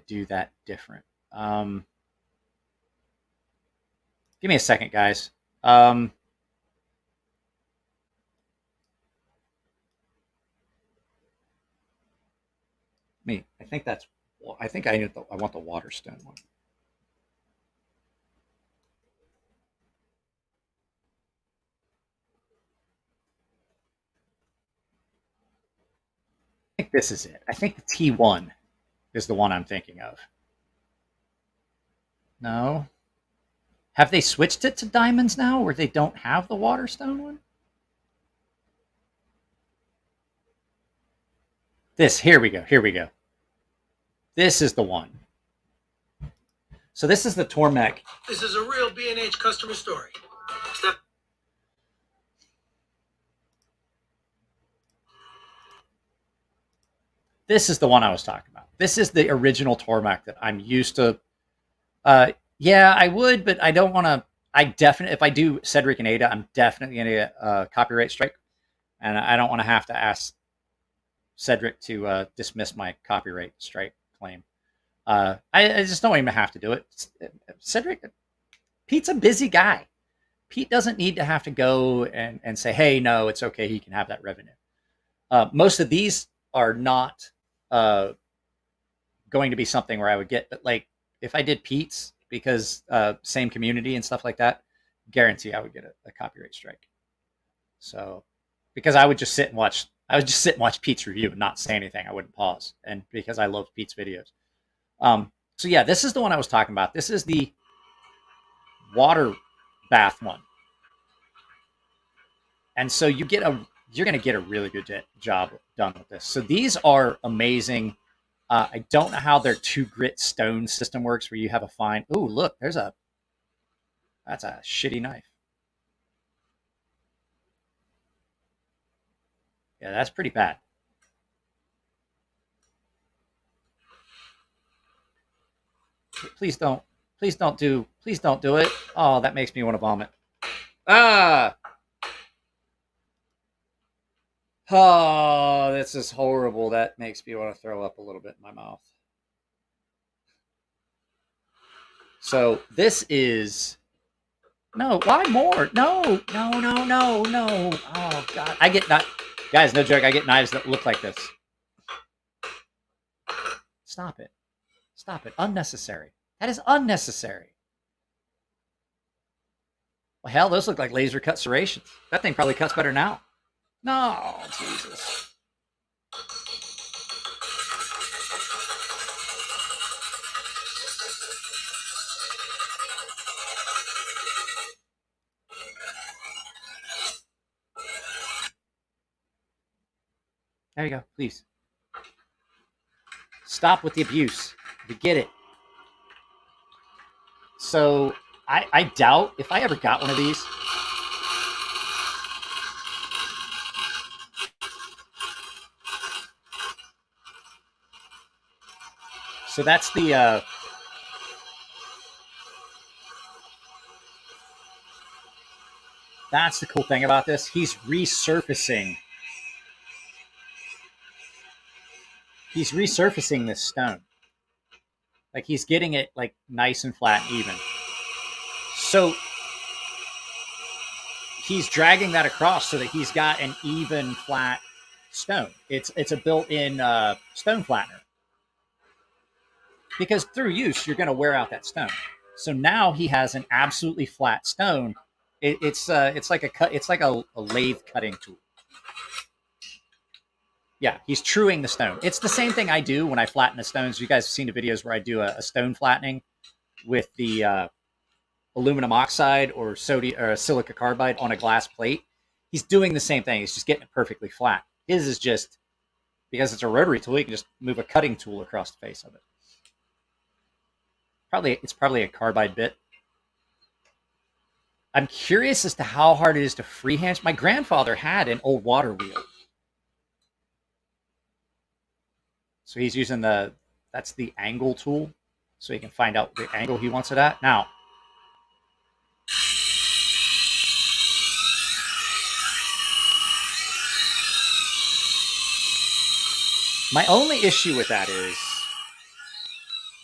do that different. Give me a second, guys. I think that's. I think I want the Waterstone one. I think this is it. I think the T1 is the one I'm thinking of. No. Have they switched it to diamonds now, where they don't have the Waterstone one? Here we go. This is the one. So this is the Tormek. This is a real B&H customer story. This is the one I was talking about. This is the original Tormek that I'm used to. Yeah, I would, but I don't want to. If I do Cedric and Ada, I'm definitely going to get a copyright strike. And I don't want to have to ask Cedric to dismiss my copyright strike claim. I just don't even have to do it. Cedric, Pete's a busy guy. Pete doesn't need to have to go and say, hey, no, it's okay. He can have that revenue. Most of these are not going to be something where I would get, but like if I did Pete's, because same community and stuff like that, guarantee I would get a copyright strike. So, because I would just sit and watch Pete's review and not say anything. I wouldn't pause, and because I love Pete's videos. So yeah, this is the one I was talking about. This is the water bath one, and so you're going to get a really good job done with this. So these are amazing. I don't know how their 2-grit stone system works, where you have a fine. Ooh, look, that's a shitty knife. Yeah, that's pretty bad. Please don't do it. Oh, that makes me want to vomit. Ah. Oh, this is horrible. That makes me want to throw up a little bit in my mouth. So this is... No, why more? No. Oh, God. Guys, no joke. I get knives that look like this. Stop it. Unnecessary. That is unnecessary. Well, hell, those look like laser cut serrations. That thing probably cuts better now. No, Jesus. There you go, please. Stop with the abuse. We get it. So, I doubt if I ever got one of these. So that's the cool thing about this. He's resurfacing. He's resurfacing this stone. Like he's getting it like nice and flat and even. So he's dragging that across so that he's got an even flat stone. It's a built-in stone flattener. Because through use, you're going to wear out that stone. So now he has an absolutely flat stone. It's like a lathe cutting tool. Yeah, he's truing the stone. It's the same thing I do when I flatten the stones. You guys have seen the videos where I do a stone flattening with the aluminum oxide or sodium or silica carbide on a glass plate. He's doing the same thing. He's just getting it perfectly flat. His is just, because it's a rotary tool, you can just move a cutting tool across the face of it. It's probably a carbide bit. I'm curious as to how hard it is to freehand. My grandfather had an old water wheel. So he's using that's the angle tool, so he can find out the angle he wants it at. Now, my only issue with that is,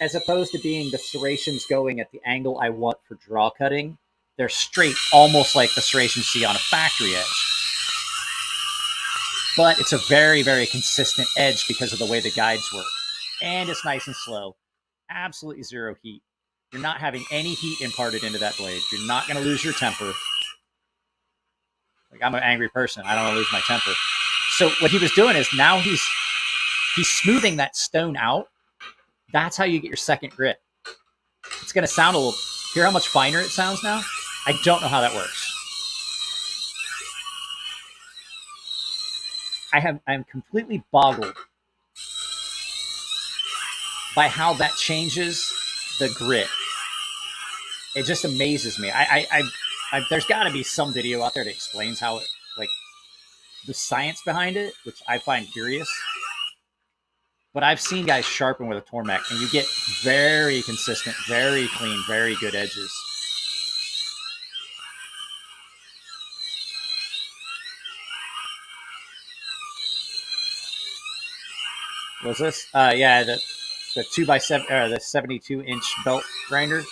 as opposed to being the serrations going at the angle I want for draw cutting, they're straight, almost like the serrations you see on a factory edge. But it's a very, very consistent edge because of the way the guides work. And it's nice and slow. Absolutely zero heat. You're not having any heat imparted into that blade. You're not going to lose your temper. Like, I'm an angry person. I don't want to lose my temper. So what he was doing is now he's smoothing that stone out. That's how you get your second grit. It's going to sound a little... Hear how much finer it sounds now? I don't know how that works. I'm completely boggled by how that changes the grit. It just amazes me. There's got to be some video out there that explains how it, like, the science behind it, which I find curious. But I've seen guys sharpen with a Tormek, and you get very consistent, very clean, very good edges. Was this? Yeah, the 2x7 or the 72-inch belt grinder.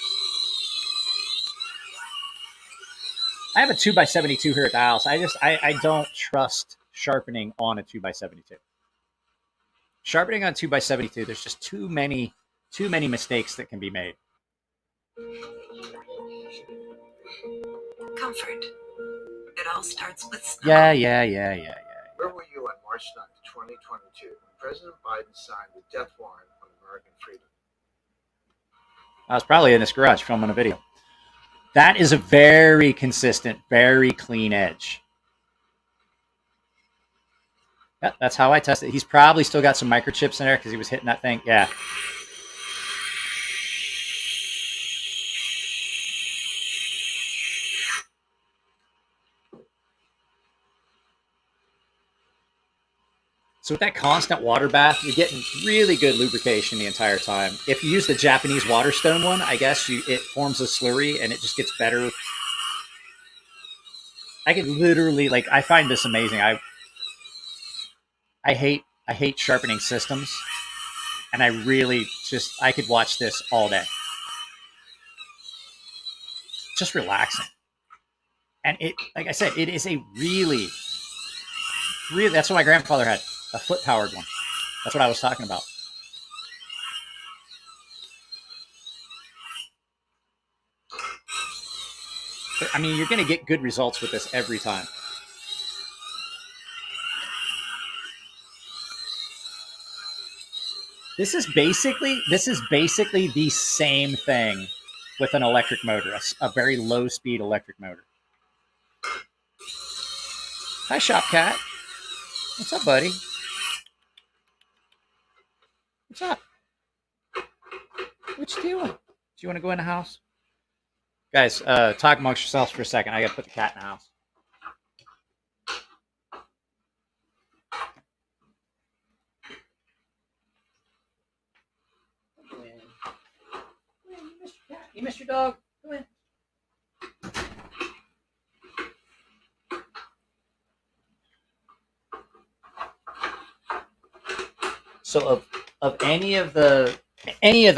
I have a 2x72 here at the house. I don't trust sharpening on a 2x72. Sharpening on 2x72, there's just too many mistakes that can be made. Comfort. It all starts with snow. Yeah. Where were you on March 9th, 2022, when President Biden signed the death warrant on American freedom? I was probably in this garage filming a video. That is a very consistent, very clean edge. Yeah, that's how I test it. He's probably still got some microchips in there because he was hitting that thing. Yeah. So with that constant water bath, you're getting really good lubrication the entire time. If you use the Japanese water stone one, I guess it forms a slurry and it just gets better. I could literally, like, I find this amazing. I hate sharpening systems, and I really I could watch this all day. Just relaxing. And it, like I said, it is a really, that's what my grandfather had. A foot-powered one. That's what I was talking about. I mean, you're going to get good results with this every time. This is basically the same thing with an electric motor, a very low-speed electric motor. Hi, Shop Cat. What's up, buddy? What's up? What you doing? Do you want to go in the house? Guys, talk amongst yourselves for a second. I got to put the cat in the house. Go in. You missed your cat. You missed your dog. Go in. So of any of the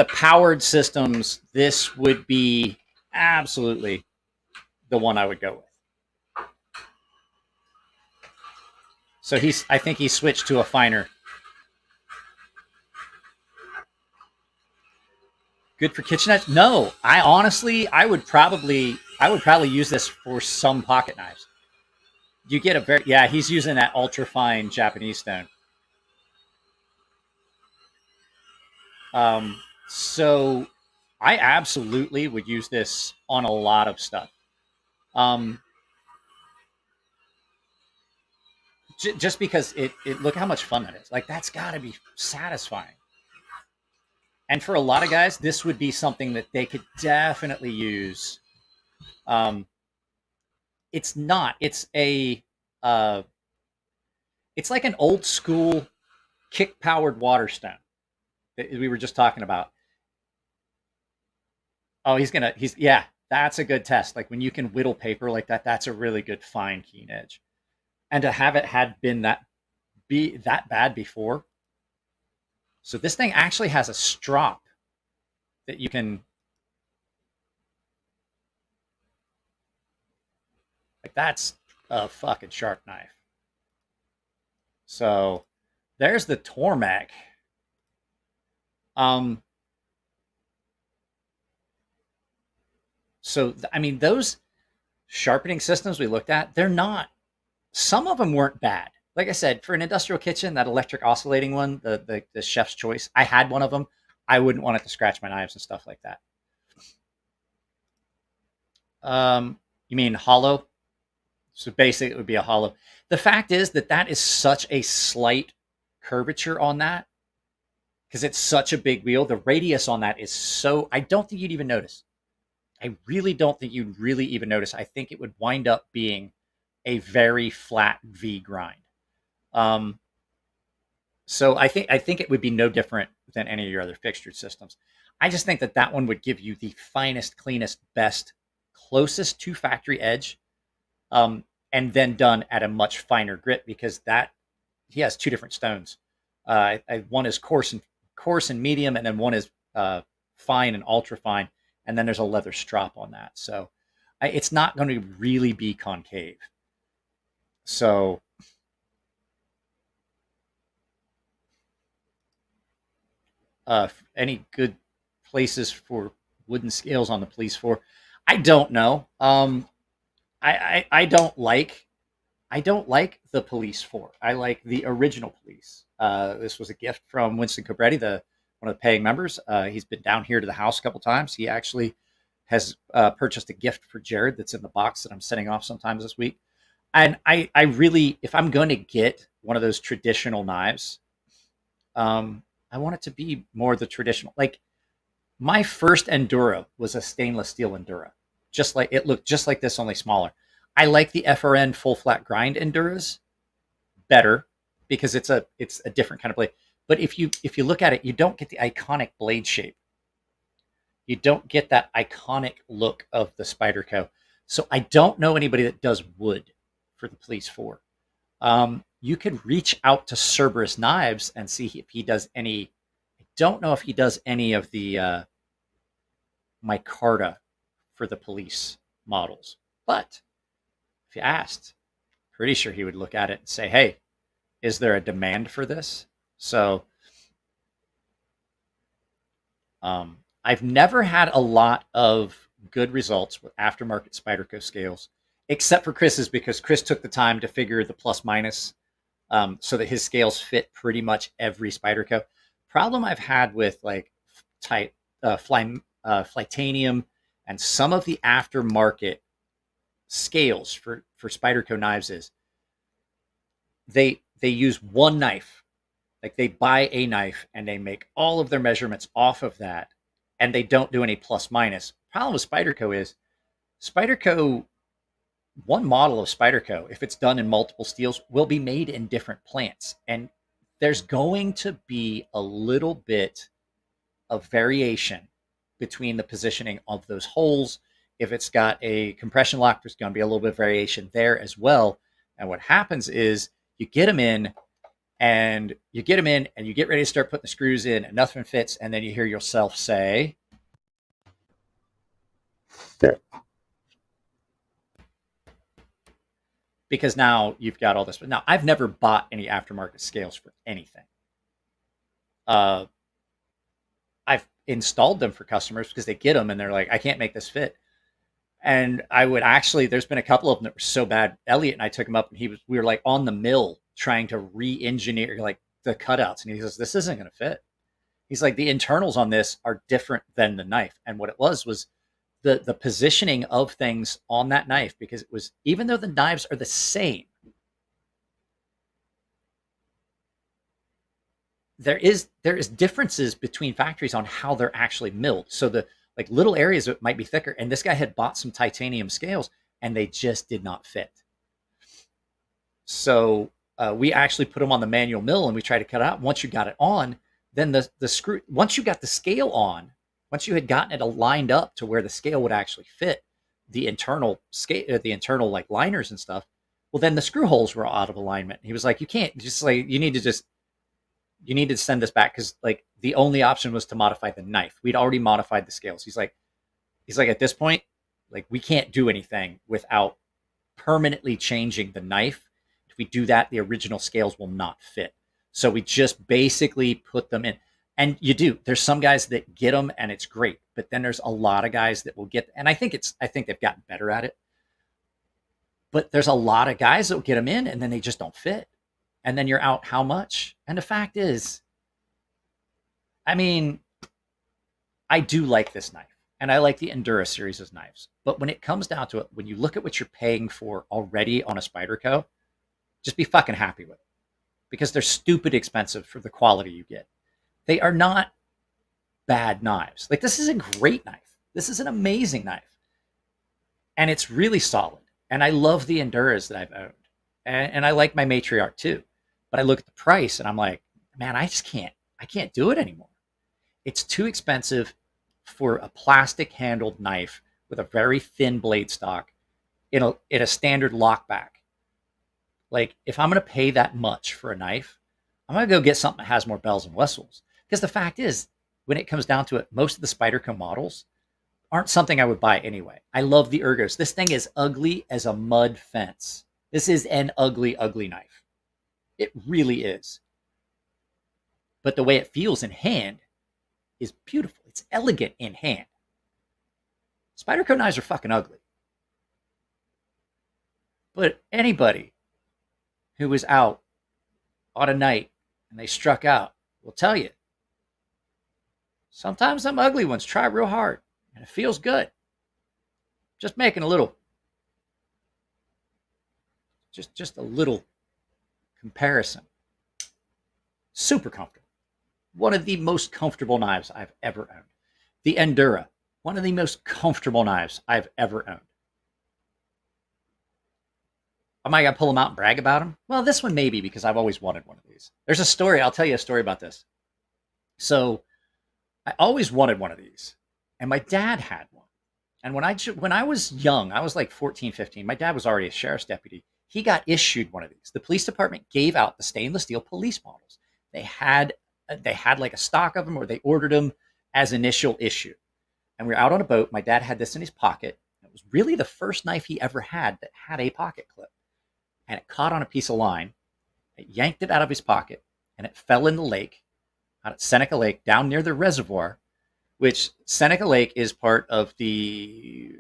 powered systems, this would be absolutely the one I would go with. So I think he switched to a finer. Good for kitchen knives? No, I would probably use this for some pocket knives. You get a he's using that ultra fine Japanese stone. So I absolutely would use this on a lot of stuff. Just because it look how much fun that is. Like, that's got to be satisfying. And for a lot of guys, this would be something that they could definitely use. It's not. It's a. It's like an old school kick-powered water stone that we were just talking about. Oh, yeah, that's a good test. Like, when you can whittle paper like that, that's a really good fine keen edge. And to have it had been that bad before. So this thing actually has a strop that you can, like, that's a fucking sharp knife. So there's the Tormek. So, I mean, those sharpening systems we looked at, they're not, some of them weren't bad. Like I said, for an industrial kitchen, that electric oscillating one, the chef's choice, I had one of them. I wouldn't want it to scratch my knives and stuff like that. You mean hollow? So basically it would be a hollow. The fact is that is such a slight curvature on that, because it's such a big wheel. The radius on that is so, I don't think you'd even notice. I really don't think you'd really even notice. I think it would wind up being a very flat V grind. So I think it would be no different than any of your other fixtured systems. I just think that one would give you the finest, cleanest, best, closest to factory edge, and then done at a much finer grit, because he has two different stones. One is coarse and medium, and then one is fine and ultra fine, and then there's a leather strop on that. So it's not going to really be concave. So any good places for wooden scales on the police force? I don't know. I don't like the police force. I like the original police. This was a gift from Winston Cobretti, one of the paying members. He's been down here to the house a couple times. He actually has purchased a gift for Jared that's in the box that I'm sending off sometimes this week. And I really, if I'm going to get one of those traditional knives, I want it to be more the traditional. Like, my first Endura was a stainless steel Endura. It looked just like this, only smaller. I like the FRN full flat grind Enduras better, because it's a different kind of blade. But if you look at it, you don't get the iconic blade shape. You don't get that iconic look of the Spyderco. So I don't know anybody that does wood for the Police 4. You could reach out to Cerberus Knives and see if he does any. I don't know if he does any of the micarta for the police models. But if you asked, pretty sure he would look at it and say, hey, is there a demand for this? So I've never had a lot of good results with aftermarket Spyderco scales, except for Chris's, because Chris took the time to figure the plus minus so that his scales fit pretty much every Spyderco. Problem I've had with like Flytanium and some of the aftermarket scales for Spyderco knives is they use one knife. Like, they buy a knife and they make all of their measurements off of that, and they don't do any plus minus. Problem with Spyderco is one model of Spyderco, if it's done in multiple steels, will be made in different plants, and there's going to be a little bit of variation between the positioning of those holes. If it's got a compression lock, there's going to be a little bit of variation there as well. And what happens is you get them in and you get ready to start putting the screws in, and nothing fits, and then you hear yourself say, because now you've got all this. But now, I've never bought any aftermarket scales for anything. I've installed them for customers because they get them and they're like, I can't make this fit. And I would actually, there's been a couple of them that were so bad. Elliot and I took him up, and we were like on the mill trying to re-engineer like the cutouts. And he says, this isn't going to fit. He's like, the internals on this are different than the knife. And what it was the positioning of things on that knife, because it was, even though the knives are the same, there is differences between factories on how they're actually milled. So the like little areas that might be thicker, and this guy had bought some titanium scales and they just did not fit. So we actually put them on the manual mill and we tried to cut it out. Once you got it on, then the screw, once you got the scale on, once you had gotten it lined up to where the scale would actually fit the internal scale, the internal like liners and stuff, well, then the screw holes were out of alignment. He was like, you can't just like, you need to send this back, because like the only option was to modify the knife. We'd already modified the scales. He's like at this point, like we can't do anything without permanently changing the knife. If we do that, the original scales will not fit. So we just basically put them in. And there's some guys that get them and it's great, but then there's a lot of guys that will get, and I think they've gotten better at it, but there's a lot of guys that will get them in and then they just don't fit. And then you're out how much? And the fact is, I mean, I do like this knife and I like the Endura series of knives, but when it comes down to it, when you look at what you're paying for already on a Spyderco, just be fucking happy with it, because they're stupid expensive for the quality you get. They are not bad knives. Like, this is a great knife. This is an amazing knife. And it's really solid. And I love the Enduras that I've owned. And I like my Matriarch too. But I look at the price and I'm like, man, I can't do it anymore. It's too expensive for a plastic handled knife with a very thin blade stock in a standard lockback. Like, if I'm going to pay that much for a knife, I'm going to go get something that has more bells and whistles. Because the fact is, when it comes down to it, most of the Spyderco models aren't something I would buy anyway. I love the ergos. This thing is ugly as a mud fence. This is an ugly, ugly knife. It really is. But the way it feels in hand is beautiful. It's elegant in hand. Spyderco knives are fucking ugly. But anybody who was out on a night and they struck out will tell you, sometimes them ugly ones try real hard and it feels good. Just making a little, just a little comparison. Super comfortable. One of the most comfortable knives I've ever owned. The Endura, one of the most comfortable knives I've ever owned. Am I going to pull them out and brag about them? Well, this one maybe, because I've always wanted one of these. There's a story. I'll tell you a story about this. So I always wanted one of these, and my dad had one. And when I was young, I was like 14, 15. My dad was already a sheriff's deputy. He got issued one of these. The police department gave out the stainless steel police models. They had like a stock of them, or they ordered them as initial issue. And we were out on a boat. My dad had this in his pocket. It was really the first knife he ever had that had a pocket clip. And it caught on a piece of line. It yanked it out of his pocket, and it fell in the lake, out at Seneca Lake, down near the reservoir, which Seneca Lake is part of the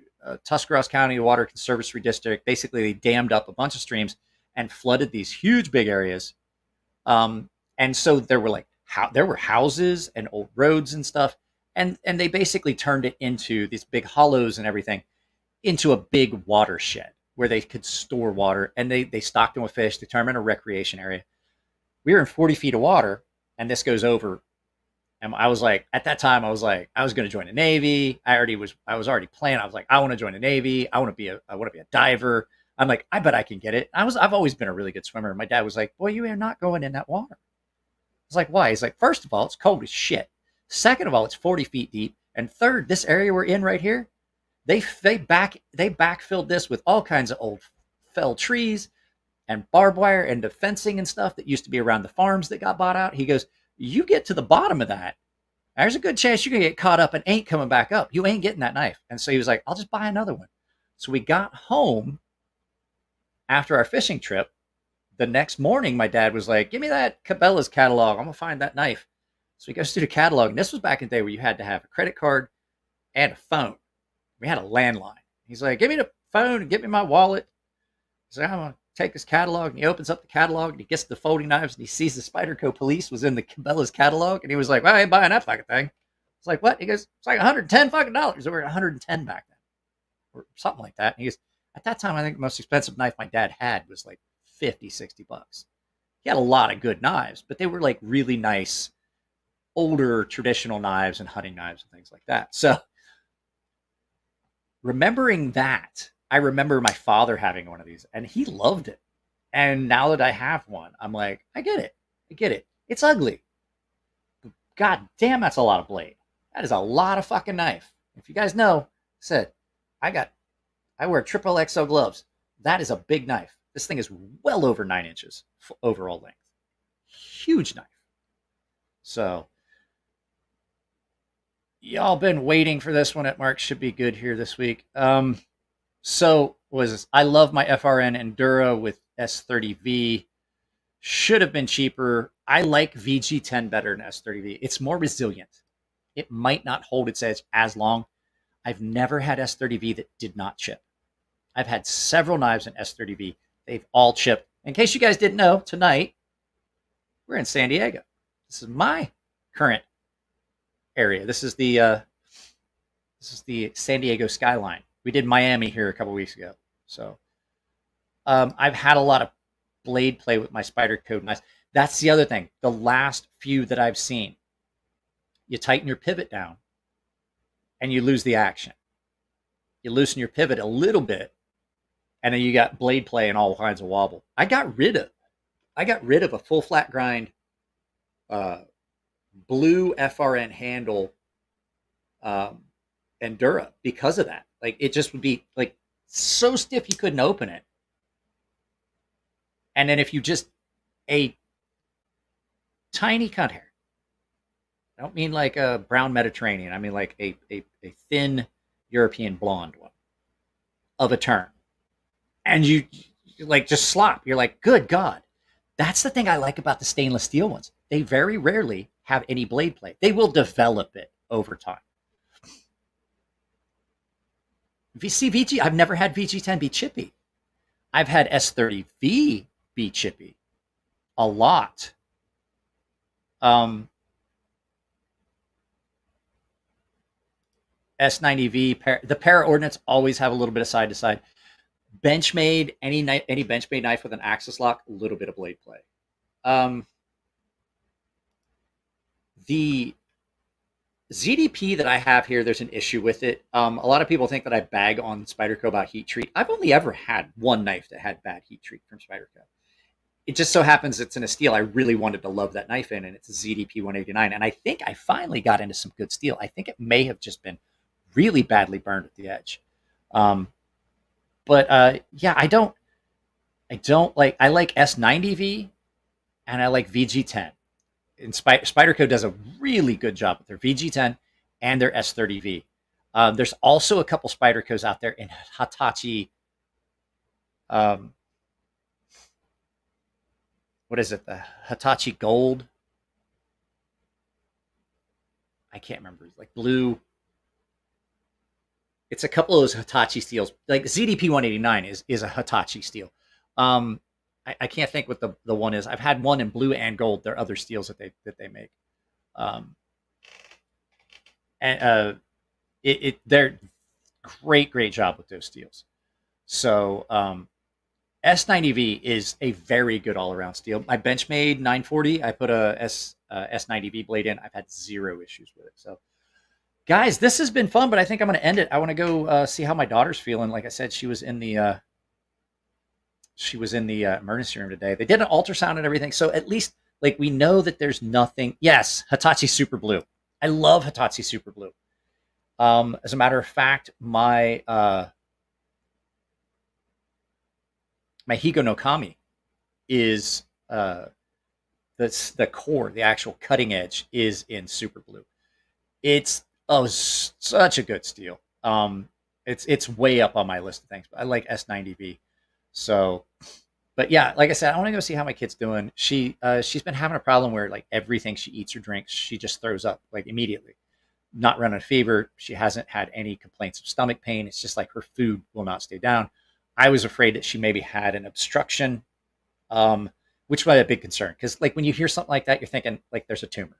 Tuscarawas County Water Conservancy District. Basically, they dammed up a bunch of streams and flooded these huge big areas. And so there were houses and old roads and stuff, and they basically turned it into these big hollows and everything into a big watershed where they could store water, and they stocked them with fish. They turned them into a recreation area. We were in 40 feet of water, and this goes over. And I was like, at that time, I was going to join the Navy. I was already planning. I was like, I want to join the Navy. I want to be a diver. I'm like, I bet I can get it. I've always been a really good swimmer. My dad was like, boy, you are not going in that water. I was like, why? He's like, first of all, it's cold as shit. Second of all, it's 40 feet deep. And third, this area we're in right here, they backfilled this with all kinds of old fell trees and barbed wire and the fencing and stuff that used to be around the farms that got bought out. He goes, you get to the bottom of that, there's a good chance you're going to get caught up and ain't coming back up. You ain't getting that knife. And so he was like, I'll just buy another one. So we got home after our fishing trip. The next morning, my dad was like, give me that Cabela's catalog. I'm going to find that knife. So he goes through the catalog. And this was back in the day where you had to have a credit card and a phone. We had a landline. He's like, give me the phone and give me my wallet. He's like, take his catalog, and he opens up the catalog, and he gets the folding knives, and he sees the Spyderco Police was in the Cabela's catalog, and he was like, well, I ain't buying that fucking thing. It's like, what? He goes, it's like $110 fucking dollars. They were 110 back then, or something like that. And he goes, at that time, I think the most expensive knife my dad had was like 50, 60 bucks. He had a lot of good knives, but they were like really nice, older traditional knives and hunting knives and things like that. So remembering that, I remember my father having one of these, and he loved it. And now that I have one, I'm like, I get it. I get it. It's ugly. But God damn, that's a lot of blade. That is a lot of fucking knife. If you guys know, I wear triple XL gloves. That is a big knife. This thing is well over 9 inches overall length. Huge knife. So, y'all been waiting for this one at Mark. Should be good here this week. So, what was this? I love my FRN Endura with S30V. Should have been cheaper. I like VG10 better than S30V. It's more resilient. It might not hold its edge as long. I've never had S30V that did not chip. I've had several knives in S30V. They've all chipped. In case you guys didn't know, tonight we're in San Diego. This is my current area. This is the San Diego skyline. We did Miami here a couple weeks ago. So I've had a lot of blade play with my Spyderco knives. That's the other thing. The last few that I've seen, you tighten your pivot down and you lose the action. You loosen your pivot a little bit, and then you got blade play and all kinds of wobble. I got rid of a full flat grind blue FRN handle Endura because of that. Like, it just would be like so stiff you couldn't open it. And then if you just a tiny cut hair, I don't mean like a brown Mediterranean, I mean like a thin European blonde one of a turn, and you like just slop. You're like, good God. That's the thing I like about the stainless steel ones. They very rarely have any blade play. They will develop it over time. If you see VG, I've never had VG10 be chippy. I've had S30V be chippy a lot. S90V, the para ordnance always have a little bit of side to side. Benchmade, any Benchmade knife with an axis lock, a little bit of blade play. The ZDP that I have here, there's an issue with it. A lot of people think that I bag on Spyderco about heat treat. I've only ever had one knife that had bad heat treat from Spyderco. It just so happens it's in a steel I really wanted to love that knife in, and it's a ZDP 189. And I think I finally got into some good steel. I think it may have just been really badly burned at the edge. Yeah, I like S90V and I like VG10. And Spyderco does a really good job with their VG10 and their S30V. There's also a couple Spydercos out there in Hitachi. What is it? The Hitachi Gold. I can't remember. It's like blue. It's a couple of those Hitachi steels. Like ZDP 189 is a Hitachi steel. I can't think what the one is. I've had one in blue and gold. There are other steels that they make. They're great job with those steels. So S90V is a very good all-around steel. My Benchmade 940, I put a S90V blade in. I've had zero issues with it. So guys, this has been fun, but I think I'm going to end it. I want to go see how my daughter's feeling. Like I said, she was in the emergency room today. They did an ultrasound and everything, so at least like we know that there's nothing. Yes, Hitachi Super Blue. I love Hitachi Super Blue. As a matter of fact, my Higo no Kami is the core, the actual cutting edge is in Super Blue. It's such a good steel. It's way up on my list of things. But I like S90V. So, but yeah, like I said, I want to go see how my kid's doing. She's been having a problem where like everything she eats or drinks, she just throws up like immediately. Not running a fever. She hasn't had any complaints of stomach pain. It's just like her food will not stay down. I was afraid that she maybe had an obstruction, which was a big concern. Because like when you hear something like that, you're thinking like there's a tumor,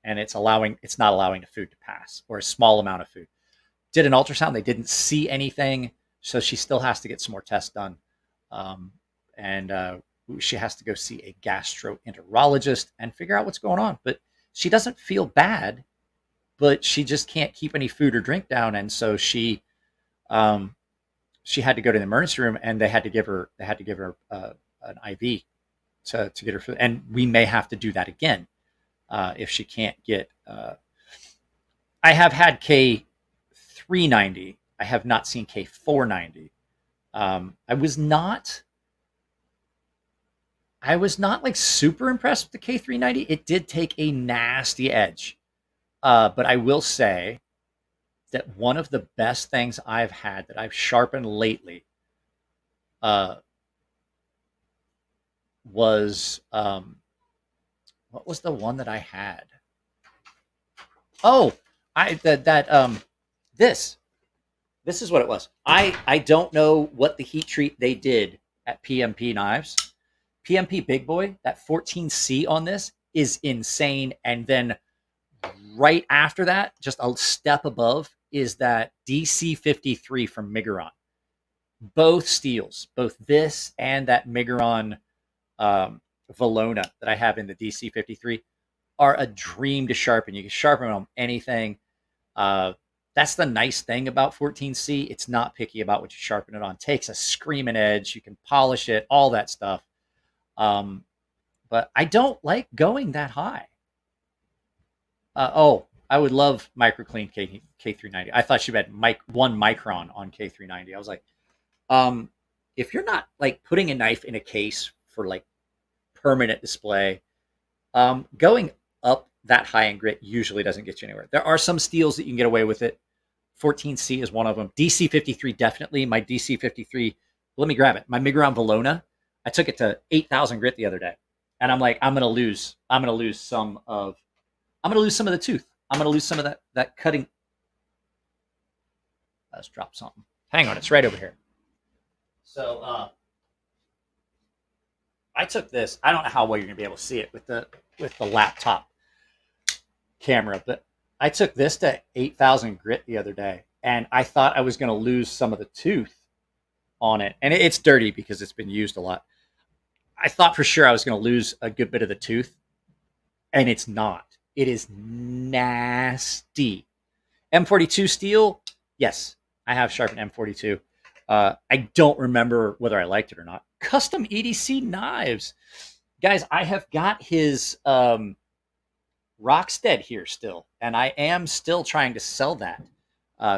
and it's not allowing the food to pass, or a small amount of food. Did an ultrasound, they didn't see anything, so she still has to get some more tests done, and she has to go see a gastroenterologist and figure out what's going on. But she doesn't feel bad, but she just can't keep any food or drink down, and so she had to go to the emergency room, and they had to give her an IV to get her food, and we may have to do that again if she can't get. I have had K390. I have not seen K490. I was not like super impressed with the K390. It did take a nasty edge, but I will say that one of the best things I've had that I've sharpened lately was what was the one that I had? Oh, this is what it was. I don't know what the heat treat they did at PMP Knives. PMP Big Boy, that 14C on this is insane. And then right after that, just a step above, is that DC53 from Miguron. Both steels, both this and that Miguron Valona that I have in the DC53 are a dream to sharpen. You can sharpen on anything. That's the nice thing about 14C. It's not picky about what you sharpen it on. Takes a screaming edge. You can polish it, all that stuff. But I don't like going that high. I would love microclean K390. I thought she had 1 micron on K390. I was like, if you're not like putting a knife in a case for like permanent display, going up that high in grit usually doesn't get you anywhere. There are some steels that you can get away with it. 14C is one of them. DC53 definitely. My DC53, let me grab it. My Miguron Valona, I took it to 8,000 grit the other day, and I'm like, I'm gonna lose some of the tooth. I'm gonna lose some of that cutting. Let's drop something. Hang on, it's right over here. So I took this. I don't know how well you're gonna be able to see it with the laptop camera, but I took this to 8,000 grit the other day, and I thought I was gonna lose some of the tooth on it, and it's dirty because it's been used a lot. I thought for sure I was gonna lose a good bit of the tooth, and it's not. It is nasty. M42 steel, yes, I have sharpened M42. I don't remember whether I liked it or not. Custom EDC knives. Guys, I have got his Rockstead here still, and I am still trying to sell that.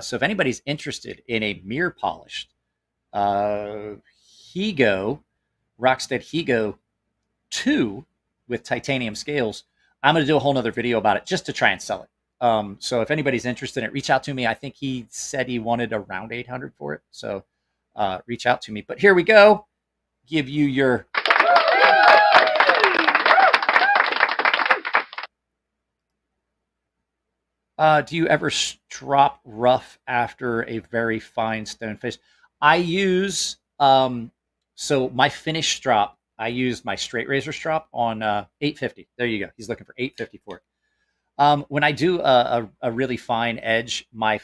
So if anybody's interested in a mirror polished Rockstead Higo 2 with titanium scales, I'm going to do a whole nother video about it just to try and sell it. So if anybody's interested in it, reach out to me. I think he said he wanted around 800 for it. So reach out to me. But here we go. Give you your... do you ever strop rough after a very fine stone finish? I use... so my finish strop, I use my straight razor strop on 850. There you go. He's looking for 850 for it. When I do a really fine edge, one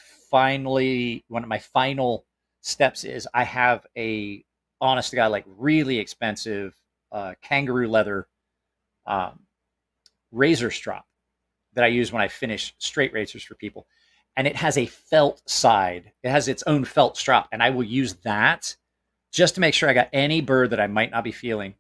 of my final steps is I have a, honest to God, like really expensive kangaroo leather razor strop that I use when I finish straight razors for people. And it has a felt side. It has its own felt strop. And I will use that just to make sure I got any burr that I might not be feeling.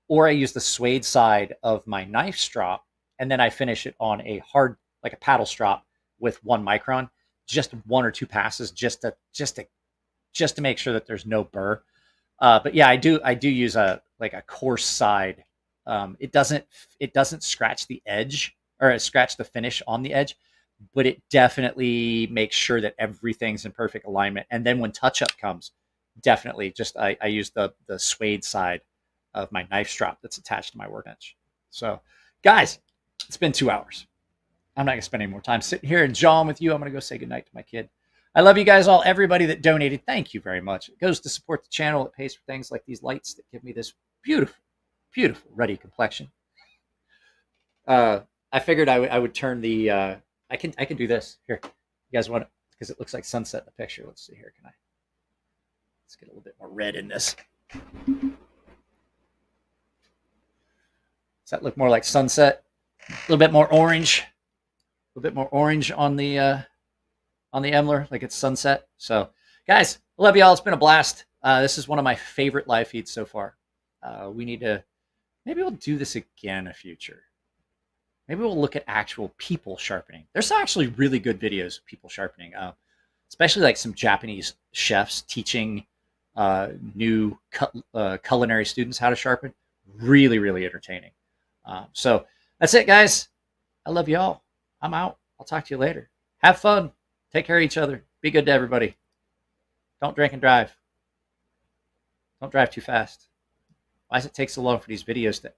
Or I use the suede side of my knife strop, and then I finish it on a hard, like a paddle strop with 1 micron, just 1 or 2 passes, just to make sure that there's no burr. But yeah, I do use a coarse side. It doesn't scratch the edge or scratch the finish on the edge, but it definitely makes sure that everything's in perfect alignment. And then when touch up comes, definitely I use the suede side of my knife strap that's attached to my workbench. So guys, it's been 2 hours. I'm not gonna spend any more time sitting here and jawing with you. I'm gonna go say goodnight to my kid. I love you guys all. Everybody that donated, thank you very much. It goes to support the channel. It pays for things like these lights that give me this beautiful, beautiful ruddy complexion. I figured I would turn the. I can do this here. You guys want it because it looks like sunset in the picture. Let's see here. Can I? Let's get a little bit more red in this. Does that look more like sunset? A little bit more orange. A little bit more orange on the Emler, like it's sunset. So, guys, I love y'all. It's been a blast. This is one of my favorite live feeds so far. We need to, maybe we'll do this again in the future. Maybe we'll look at actual people sharpening. There's actually really good videos of people sharpening, especially like some Japanese chefs teaching new culinary students how to sharpen. Really, really entertaining. So that's it, guys. I love y'all. I'm out. I'll talk to you later. Have fun. Take care of each other. Be good to everybody. Don't drink and drive. Don't drive too fast. Why does it take so long for these videos to